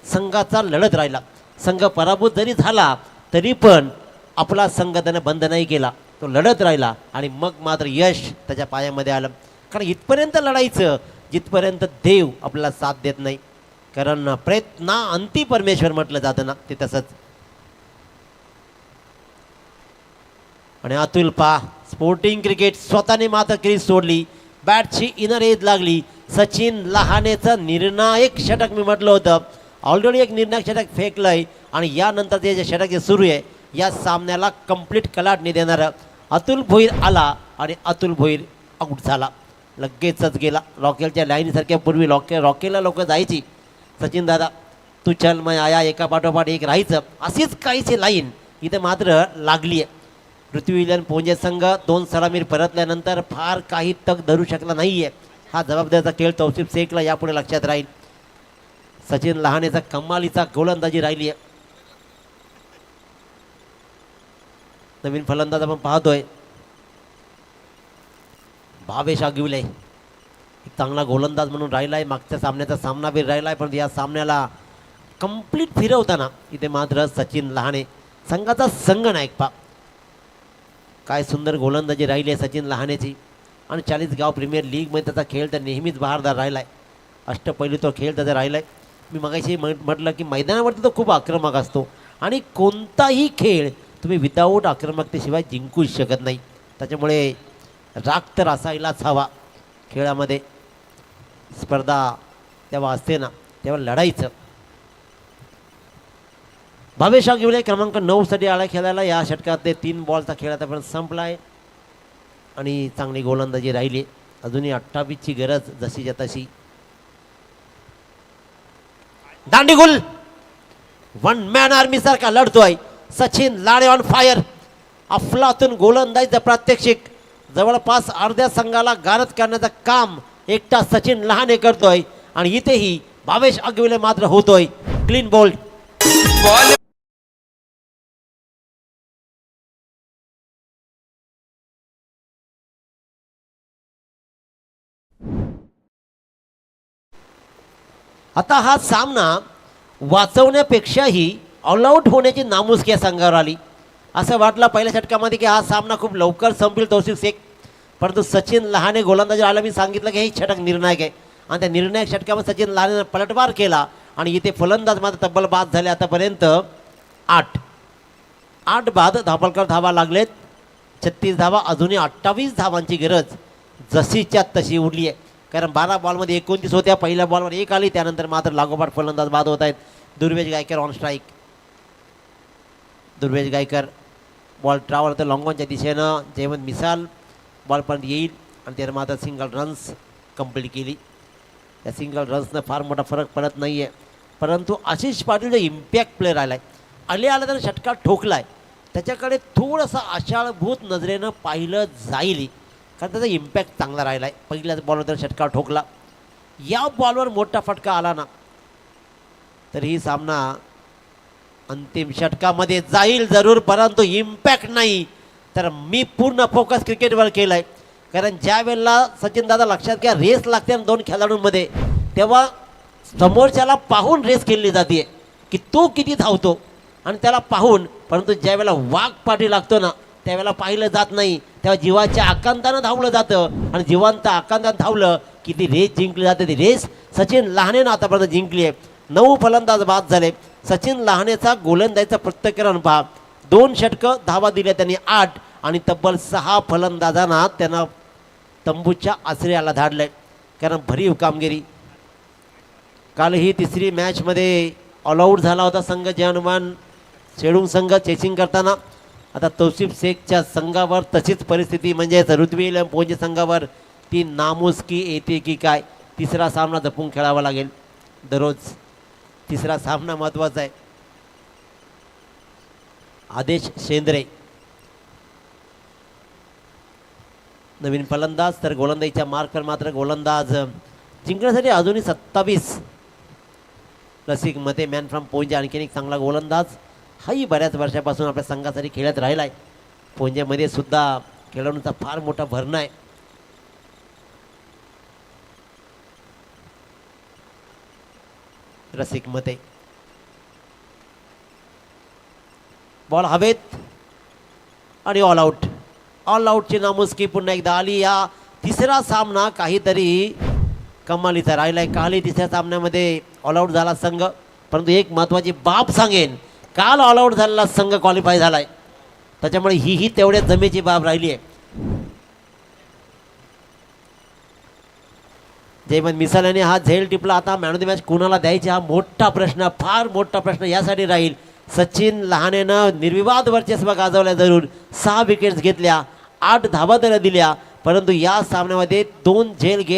E: संघाचा लढत राहिला. संघ पराभूत जरी झाला तरी पण आपला संघ त्यानं बंद नाही केला, तो लढत राहिला आणि मग मात्र यश त्याच्या पायामध्ये आलं. कारण इथपर्यंत लढायचं जिथपर्यंत देव आपल्याला साथ देत नाही. कारण प्रयत्ना अंती परमेश्वर म्हटलं जातं ना, ते तसंच. आणि अतुल पा, स्पोर्टिंग क्रिकेट स्वतःने मात्र क्रीज सोडली, बॅटची इनर एज लागली. सचिन लहानेचं निर्णायक षटक मी म्हटलं होतं, ऑलरेडी एक निर्णायक षटक फेकलंय आणि यानंतर जे षटक जे सुरू आहे या सामन्याला कंप्लीट कलाटणी देणारं अतुल भोईर आला आणि अतुल भोईर आऊट झाला, लगेचच गेला. रॉकेलच्या लाईनीसारख्या पूर्वी रॉकेलला लोक जायची, सचिन दादा तू चल मग आया, एका पाठोपाठ एक राहायचं, अशीच काहीशी लाईन इथे मात्र लागली आहे. पृथ्वी विलन पोंजे संघ 2 सलामीर परतल्यानंतर फार काही तग धरू शकला नाही आहे. हा जबाबदारीचा खेळ तौसिफ शेखला यापुढे लक्षात राहील. सचिन लहानेचा कमालीचा गोलंदाजी राहिली आहे. नवीन फलंदाज आपण पाहतोय भावेश आगिवले, एक चांगला गोलंदाज म्हणून राहिलाय. मागच्या सामन्याचा सामनावीर राहिलाय, पण या सामन्याला कंप्लीट फिरवताना इथे मात्र सचिन लहाने संघाचा संघनायक पा काय सुंदर गोलंदाजी राहिली आहे सचिन लहानेची. आणि चाळीसगाव प्रीमियर लीगमध्ये त्याचा खेळ तर नेहमीच बहारदार राहिला आहे. अष्टपैलू तो खेळ त्याचा राहिला आहे. मी मगाशी म्हटलं की मैदानावरती तो खूप आक्रमक असतो आणि कोणताही खेळ तुम्ही विदाऊट आक्रमकतेशिवाय जिंकूच शकत नाही. त्याच्यामुळे राग तर असायलाच हवा. खेळामध्ये स्पर्धा तेव्हा असते ना, तेव्हा लढायचं. भावेश आगिवले क्रमांक 9 साठी आला खेळायला. या षटकात 3 बॉलचा खेळ आतापर्यंत संपला आहे आणि चांगली गोलंदाजी राहिली. अजूनही 28ची गरज जशीच्या तशी. दांडीगुल वन मॅन आर्मी सारखा लढतोय सचिन लाडे ऑन फायर. अफलातून गोलंदाजीचं प्रात्यक्षिक जवळपास अर्ध्या संघाला गारद करण्याचं काम एकटा सचिन लहाने करतोय आणि इथेही भावेश आगिवले मात्र होतोय क्लीन बोल्ड.
D: बॉल
E: आता हा सामना वाचवण्यापेक्षाही ऑलआउट होण्याची नामुष्की या संघावर आली. असं वाटलं पहिल्या षटकामध्ये की हा सामना खूप लवकर संपेल तौसिफ शेख, परंतु सचिन लहाने गोलंदाजी आला. मी सांगितलं की हे षटक निर्णायक आहे आणि त्या निर्णायक षटकामध्ये सचिन लहाने पलटवार केला आणि इथे फलंदाज मात्र तब्बल बाद झाले. आतापर्यंत 8 बाद धापलकर धावा लागलेत. 36 धावा. अजूनही 28 धावांची गरज जशीच्या तशी उरली आहे. कारण 12 बॉलमध्ये 29 होत्या. पहिल्या बॉलवर 1 आली, त्यानंतर मात्र लागोपाठ फलंदाज बाद होत आहेत. Durvesh Gaikar on strike. Durvesh Gaikar ball travel तर लॉंगॉनच्या दिशेनं जयवंत मिसाल बॉलपर्यंत येईल आणि त्यानं मात्र सिंगल रन्स कंप्लीट केली. त्या सिंगल रन्सनं फार मोठा फरक पडत नाही आहे, परंतु आशिष पाटील जो इम्पॅक्ट प्लेअर आला आहे, आल्या तर षटकार ठोकला आहे, त्याच्याकडे थोडंसं आशाळभूत नजरेनं पाहिलं जाईल कारण त्याचा इम्पॅक्ट चांगला राहिला आहे. पहिल्याच बॉलवर षटकार ठोकला. या बॉलवर मोठा फटका आला ना तर ही सामना अंतिम षटकामध्ये जाईल जरूर, परंतु इम्पॅक्ट नाही. तर मी पूर्ण फोकस क्रिकेटवर केला आहे. कारण ज्या वेळेला सचिन दादा लक्षात घ्या रेस लागते ना 2 खेळाडूंमध्ये, तेव्हा समोरच्याला पाहून रेस खेळली जाते की तो किती धावतो आणि त्याला पाहून. परंतु ज्या वेळेला वाघ पाठी लागतो ना त्यावेळेला पाहिलं जात नाही, तेव्हा जीवाच्या आकांतानं धावलं जातं आणि जीवांत आकांतानं धावलं की ती रेस जिंकली जाते. ती रेस सचिन लहानेनं आतापर्यंत जिंकली आहे. 9 फलंदाज बाद झाले. सचिन लहानेचा गोलंदाजीचा प्रत्यक्षरण पहा. 2 षटकं धावा दिल्या त्यांनी 8 आणि तब्बल 6 फलंदाजांना त्यांना तंबूच्या आश्रयाला धाडलंय. कारण भरीव कामगिरी. काल ही 3री मॅचमध्ये ऑलआउट झाला होता संघ जयनुमान शेडूंग संघ चेसिंग करताना. आता तौसिफ शेखच्या संघावर तशीच परिस्थिती म्हणजे ऋत्विज पोंजे संघावर ती नामुष्की येते की काय. 3रा सामना जपून खेळावा लागेल. दररोज 3रा सामना महत्त्वाचा आहे. आदेश शेंद्रे नवीन फलंदाज. तर गोलंदाजीच्या मार्कवर मात्र गोलंदाज जिंकण्यासाठी अजूनही 27 रसिक मते. मॅन फ्रॉम पोंजे आणखीन एक चांगला गोलंदाज. हाही बऱ्याच वर्षापासून आपल्या संघासाठी खेळत राहिला आहे. पोंजेमध्ये सुद्धा खेळाडूंचा फार मोठा भरणा आहे. रसिक मते. बॉल हवेत आणि ऑल आउट. ऑल आउटची नामुष्की पुन्हा एकदा आली. या 3रा सामना काहीतरी कमालीचा राहिला आहे. कालही 3ऱ्या सामन्यामध्ये ऑल आउट झाला संघ, परंतु एक महत्त्वाची बाब सांगेन, काल ऑल आउट झालेला संघ क्वालिफाय झाला आहे. त्याच्यामुळे ही तेवढ्याच जमेची बाब राहिली आहे. जयवंत मिसाल याने हा झेल टिपला. आता मॅन ऑफ द मॅच कुणाला द्यायचे हा मोठा प्रश्न, फार मोठा प्रश्न यासाठी राहील. सचिन लहानेनं निर्विवाद वर्चस्व गाजवल्या जरूर. 6 विकेट्स घेतल्या, 8 धावा त्याला दिल्या, परंतु या सामन्यामध्ये 2 झेल घेत